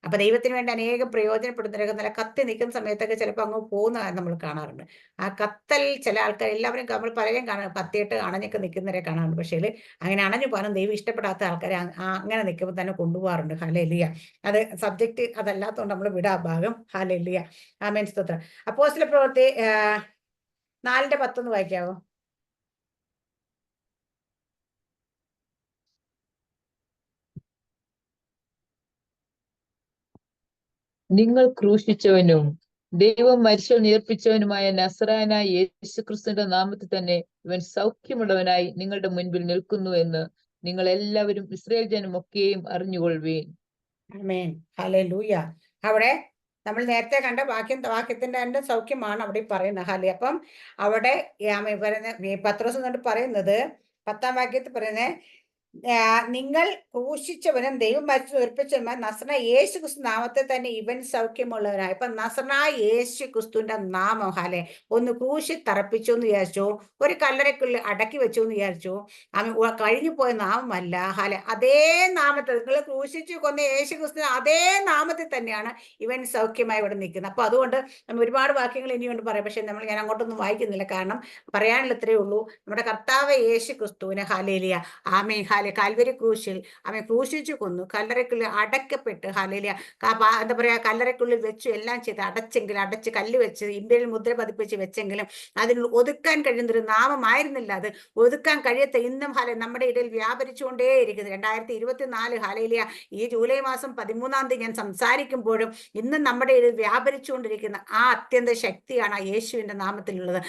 അപ്പൊ ദൈവത്തിന് വേണ്ടി അനേകം പ്രയോജനപ്പെടുന്നവരൊക്കെ നല്ല കത്തി നിൽക്കുന്ന സമയത്തൊക്കെ ചിലപ്പോൾ അങ്ങ് പോകുന്ന നമ്മൾ കാണാറുണ്ട്. ആ കത്തൽ ചില ആൾക്കാർ എല്ലാവരും നമ്മൾ പലരെയും കാണാം, കത്തിയിട്ട് അണഞ്ഞൊക്കെ നിൽക്കുന്നവരെ കാണാറുണ്ട്. പക്ഷേ അങ്ങനെ അണഞ്ഞു പോകാനും ദൈവം ഇഷ്ടപ്പെടാത്ത ആൾക്കാരെ അങ്ങനെ നിൽക്കുമ്പോൾ തന്നെ കൊണ്ടുപോകാറുണ്ട്. ഹല്ലേലൂയ. അത് സബ്ജക്റ്റ് അതല്ലാത്തതുകൊണ്ട് നമ്മൾ വിടാ ഭാഗം. ഹല്ലേലൂയ. ആമേൻ, സ്തോത്രം. അപ്പോസ്തല പ്രവൃത്തി 4:10 വായിക്കാവോ? നിങ്ങൾ ക്രൂശിച്ചവനും ദൈവം മരിച്ചവൻ ഉയർപ്പിച്ചവനുമായ നസറായനായ യേശുക്രിസ്തുവിന്റെ നാമത്തിൽ തന്നെ ഇവൻ സൗഖ്യമുള്ളവനായി നിങ്ങളുടെ മുൻപിൽ നിൽക്കുന്നു എന്ന് നിങ്ങൾ എല്ലാവരും ഇസ്രായേൽ ജനമൊക്കെയും അറിഞ്ഞുകൊള്ളുവീൻ. ആമേൻ. ഹല്ലേലൂയ. അവിടെ നമ്മൾ നേരത്തെ കണ്ട വാക്യത്തിന്റെ തന്നെ സൗഖ്യമാണ് അവിടെ പറയുന്നത്. അപ്പം അവിടെ പത്രോസ് എന്നിട്ട് പറയുന്നത് 10-ാം വാക്യത്തിൽ പറയുന്നത്, നിങ്ങൾ ക്രൂശിച്ചവനും ദൈവം മരിച്ചു ഉയർപ്പിച്ചവനുമായ നസറനായ യേശു ക്രിസ്തു നാമത്തെ തന്നെ ഇവൻ സൗഖ്യമുള്ളവനായി. ഇപ്പൊ നസറനായ യേശു ക്രിസ്തുവിന്റെ നാമം ഒന്ന് ക്രൂശി തറപ്പിച്ചു എന്ന് വിചാരിച്ചു, ഒരു കല്ലറയ്ക്കുള്ളിൽ അടക്കി വെച്ചു എന്ന് വിചാരിച്ചു. കഴിഞ്ഞു പോയ നാമമല്ല. അതേ നാമത്തിൽ നിങ്ങൾ ക്രൂശിച്ചു കൊന്ന യേശു ക്രിസ്തു അതേ നാമത്തിൽ തന്നെയാണ് ഇവൻ സൗഖ്യമായി ഇവിടെ നിൽക്കുന്നത്. അപ്പൊ അതുകൊണ്ട് നമ്മൾ ഒരുപാട് വാക്യങ്ങൾ ഇനിയുണ്ട് പറയാം, പക്ഷെ ഞാൻ അങ്ങോട്ടൊന്നും വായിക്കുന്നില്ല, കാരണം പറയാനുള്ള ഇത്രയേ ഉള്ളൂ. നമ്മുടെ കർത്താവ് യേശു ക്രിസ്തുവിനെ ഹല്ലേലൂയ, ആമേൻ, കാൽവരി ക്രൂശിൽ അവൻ ക്രൂശിച്ചു കൊന്നു, കല്ലറയ്ക്കുള്ളിൽ അടക്കപ്പെട്ട്, ഹല്ലേലൂയ, എന്താ പറയാ, കല്ലറയ്ക്കുള്ളിൽ വെച്ചു എല്ലാം ചെയ്ത് അടച്ച് കല്ല് വെച്ച് ഇന്ത്യയിൽ മുദ്ര പതിപ്പിച്ച് വെച്ചെങ്കിലും അതിന് ഒതുക്കാൻ കഴിയുന്നൊരു നാമമായിരുന്നില്ല അത്. ഒതുക്കാൻ കഴിയത്ത ഇന്നും നമ്മുടെ ഇടയിൽ വ്യാപരിച്ചുകൊണ്ടേയിരിക്കുന്നത്. 2024 ഹല്ലേലൂയ, ഈ ജൂലൈ മാസം 13-ാം തീയതി ഞാൻ സംസാരിക്കുമ്പോഴും ഇന്നും നമ്മുടെ ഇടയിൽ വ്യാപരിച്ചുകൊണ്ടിരിക്കുന്ന ആ അത്യന്ത ശക്തിയാണ് ആ യേശുവിന്റെ നാമത്തിലുള്ളത്.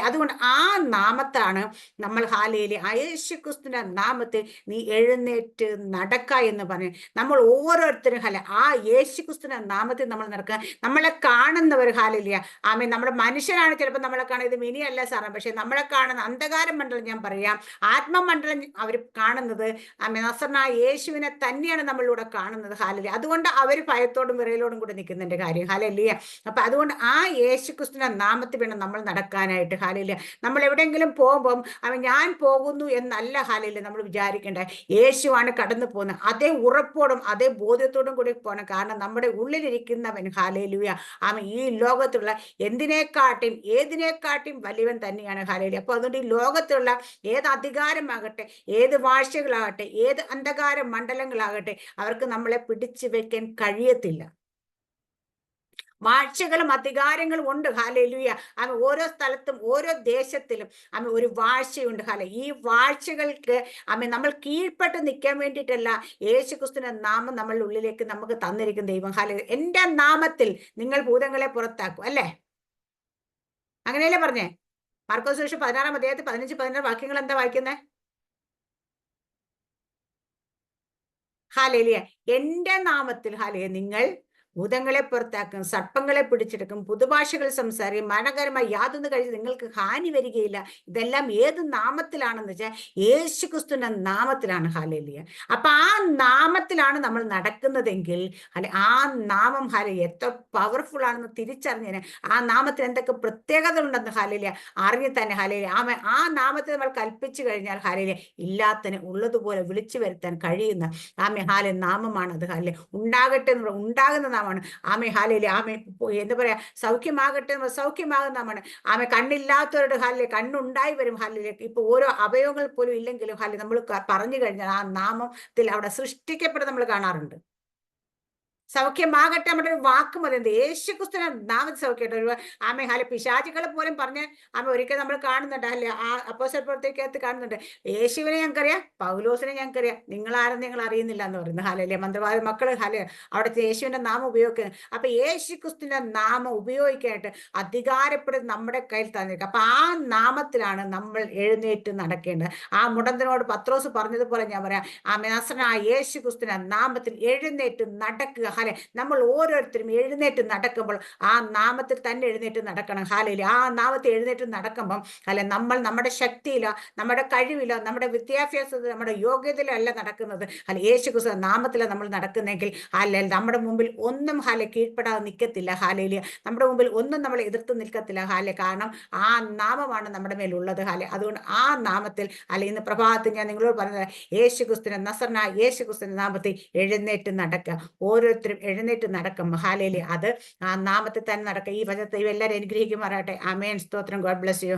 അതുകൊണ്ട് ആ നാമത്താണ് നമ്മൾ ഹല്ലേലൂയ, ആ യേശു ക്രിസ്തുവിന്റെ നാമത്തിൽ നീ എഴുന്നേറ്റ് നടക്ക എന്ന് പറഞ്ഞു. നമ്മൾ ഓരോരുത്തരും ആ യേശു ക്രിസ്തുവിന്റെ നാമത്തിൽ നമ്മൾ നടക്കുക. നമ്മളെ കാണുന്നവർ ഹല്ലേലൂയ, ആമേൻ, നമ്മുടെ മനുഷ്യരാണ് ചിലപ്പോൾ നമ്മളെ കാണുന്നത്, ഇത് മിനിയല്ല സാറേ, പക്ഷെ നമ്മളെ കാണുന്ന അന്ധകാര മണ്ഡലം, ഞാൻ പറയാം ആത്മമണ്ഡലം, അവർ കാണുന്നത് ആമേൻ നസറനായ യേശുവിനെ തന്നെയാണ് നമ്മളിലൂടെ കാണുന്നത്. ഹല്ലേലൂയ. അതുകൊണ്ട് അവർ ഭയത്തോടും വിറയലോടും കൂടെ നിൽക്കുന്നതിന്റെ കാര്യം. ഹല്ലേലൂയ. അപ്പൊ അതുകൊണ്ട് ആ യേശു ക്രിസ്തുവിന്റെ നാമത്തിൽ വേണം നമ്മൾ നടക്കാനായിട്ട്. ഹല്ലേലൂയ. നമ്മൾ എവിടെയെങ്കിലും പോകുമ്പം ഞാൻ പോകുന്നു എന്നല്ല ഹല്ലേലൂയ നമ്മൾ വിചാരിക്കേണ്ട. യേശുവാണ് കടന്നു പോകുന്നത്. അതേ ഉറപ്പോടും അതേ ബോധ്യത്തോടും കൂടി പോകണം. കാരണം നമ്മുടെ ഉള്ളിലിരിക്കുന്നവൻ ഹല്ലേലൂയ, ഈ ലോകത്തുള്ള ഏതിനെക്കാട്ടിയും വലിയവൻ തന്നെയാണ്. ഹല്ലേലൂയ. അപ്പൊ അതുകൊണ്ട് ഈ ലോകത്തുള്ള ഏത് അധികാരമാകട്ടെ, ഏത് വാഴ്ചകളാകട്ടെ, ഏത് അന്ധകാര മണ്ഡലങ്ങളാകട്ടെ, അവർക്ക് നമ്മളെ പിടിച്ചു വെക്കാൻ കഴിയത്തില്ല. വാഴ്ചകളും അധികാരങ്ങളും ഉണ്ട്. ഹല്ലേലൂയ. ഓരോ സ്ഥലത്തും ഓരോ ദേശത്തിലും ഒരു വാഴ്ചയുണ്ട്. ഈ വാഴ്ചകൾക്ക് നമ്മൾ കീഴ്പ്പെട്ട് നിൽക്കാൻ വേണ്ടിയിട്ടല്ല യേശുക്രിസ്തുവിന്റെ നാമം നമ്മളുടെ ഉള്ളിലേക്ക് നമുക്ക് തന്നിരിക്കും ദൈവം. ഹല്ലേലൂയ. എന്റെ നാമത്തിൽ നിങ്ങൾ ഭൂതങ്ങളെ പുറത്താക്കും, അല്ലേ? അങ്ങനെയല്ലേ പറഞ്ഞേ? മാർക്കോസ് സുവിശേഷം 16-ാം അധ്യായത്തിൽ 15-16 വാക്യങ്ങൾ എന്താ വായിക്കുന്നത്? ഹല്ലേലൂയ. എന്റെ നാമത്തിൽ ഹല്ലേലൂയ നിങ്ങൾ ഭൂതങ്ങളെ പുറത്താക്കും, സർപ്പങ്ങളെ പിടിച്ചെടുക്കും, പുതുഭാഷകൾ സംസാരിക്കും, മരണകരമായി യാതൊന്ന് കഴിച്ച് നിങ്ങൾക്ക് ഹാനി വരികയില്ല. ഇതെല്ലാം ഏത് നാമത്തിലാണെന്ന് വെച്ചാൽ യേശുക്രിസ്തുവിന്റെ നാമത്തിലാണ്. ഹല്ലേലൂയ. അപ്പൊ ആ നാമത്തിലാണ് നമ്മൾ നടക്കുന്നതെങ്കിൽ ആ നാമം എത്ര പവർഫുൾ ആണെന്ന് തിരിച്ചറിഞ്ഞതിന്, ആ നാമത്തിന് എന്തൊക്കെ പ്രത്യേകത ഉണ്ടെന്ന് ഹല്ലേലൂയ അറിഞ്ഞു തന്നെ ഹല്ലേലൂയ ആ നാമത്തെ നമ്മൾ കൽപ്പിച്ചു കഴിഞ്ഞാൽ ഹല്ലേലൂയ ഇല്ലാത്തതിന് ഉള്ളതുപോലെ വിളിച്ചു വരുത്താൻ കഴിയുന്ന നാമമാണത്. ഉണ്ടാകട്ടെ ഉണ്ടാകുന്ന നാമമാണ്. ഹല്ലേലൂയ. എന്താ പറയാ, സൗഖ്യമാകട്ടെ സൗഖ്യമാകുന്ന നാമമാണ്. കണ്ണില്ലാത്തവരുടെ കണ്ണുണ്ടായി വരും. ഹല്ലേലൂയ. ഇപ്പൊ ഓരോ അവയവങ്ങൾ പോലും ഇല്ലെങ്കിലും നമ്മൾ പറഞ്ഞു കഴിഞ്ഞാൽ ആ നാമത്തിൽ അവിടെ സൃഷ്ടിക്കപ്പെട്ട് നമ്മൾ കാണാറുണ്ട്. സൗഖ്യമാകട്ടെ നമ്മുടെ ഒരു വാക്ക് മതി. യേശുക്രിസ്തുവിന്റെ നാമത്തിൽ സൗഖ്യമായിട്ട് പിശാചുക്കളെ പോലും പറഞ്ഞ് ഒരിക്കൽ നമ്മൾ കാണുന്നുണ്ട്. ആ അപ്പോസ്തല പ്രവൃത്തിക്കകത്ത് കാണുന്നുണ്ട്, യേശുവിനെ ഞങ്ങൾക്കറിയാം, പൗലോസിനെ ഞങ്ങൾക്കറിയാം, നിങ്ങളാരെന്ന് ഞങ്ങൾ അറിയുന്നില്ല എന്ന് പറയുന്നത്. ഹല്ലേലൂയ. മന്ത്രവാദ മക്കള് അവിടുത്തെ യേശുവിന്റെ നാമം ഉപയോഗിക്കുന്നത്. അപ്പൊ യേശുക്രിസ്തുവിന്റെ നാമം ഉപയോഗിക്കാനായിട്ട് അധികാരപ്പെടുന്ന നമ്മുടെ കയ്യിൽ തന്നിരിക്കും. അപ്പൊ ആ നാമത്തിലാണ് നമ്മൾ എഴുന്നേറ്റ് നടക്കേണ്ടത്. ആ മുടന്തനോട് പത്രോസ് പറഞ്ഞതുപോലെ ഞാൻ പറയാം, നസറനായ യേശുക്രിസ്തുവിന്റെ നാമത്തിൽ എഴുന്നേറ്റ് നടക്കുക. നമ്മൾ ഓരോരുത്തരും എഴുന്നേറ്റ് നടക്കുമ്പോൾ ആ നാമത്തിൽ തന്നെ എഴുന്നേറ്റ് നടക്കണം. ഹല്ലേലൂയ. ആ നാമത്തിൽ എഴുന്നേറ്റ് നടക്കുമ്പം നമ്മൾ നമ്മുടെ ശക്തിയിലോ നമ്മുടെ കഴിവിലോ നമ്മുടെ വിദ്യാഭ്യാസത്തിലോ നമ്മുടെ യോഗ്യതയിലോ അല്ല നടക്കുന്നത്. യേശുക്രിസ്തു നാമത്തിലാണ് നമ്മൾ നടക്കുന്നെങ്കിൽ നമ്മുടെ മുമ്പിൽ ഒന്നും കീഴ്പ്പെടാതെ നിൽക്കത്തില്ല. ഹല്ലേലൂയ. നമ്മുടെ മുമ്പിൽ ഒന്നും നമ്മൾ എതിർത്ത് നിൽക്കത്തില്ല. കാരണം ആ നാമമാണ് നമ്മുടെ മേലുള്ളത്. അതുകൊണ്ട് ആ നാമത്തിൽ ഇന്ന് പ്രഭാതത്തിൽ ഞാൻ നിങ്ങളോട് പറഞ്ഞത്, യേശുക്രിസ്തുവിന്റെ നസറനായ യേശുക്രിസ്തുവിന്റെ നാമത്തിൽ എഴുന്നേറ്റ് നടക്കുക. ഓരോരുത്തരും ഓരോരുത്തരും എഴുന്നേറ്റ് നടക്കും. ഹാലേലൂയ. അത് ആ നാമത്തിൽ തന്നെ നടക്കുക. ഈ വചനത്തെ എല്ലാവരും അനുഗ്രഹിക്കുമാറാകട്ടെ. ആമേൻ. സ്തോത്രം. God bless you.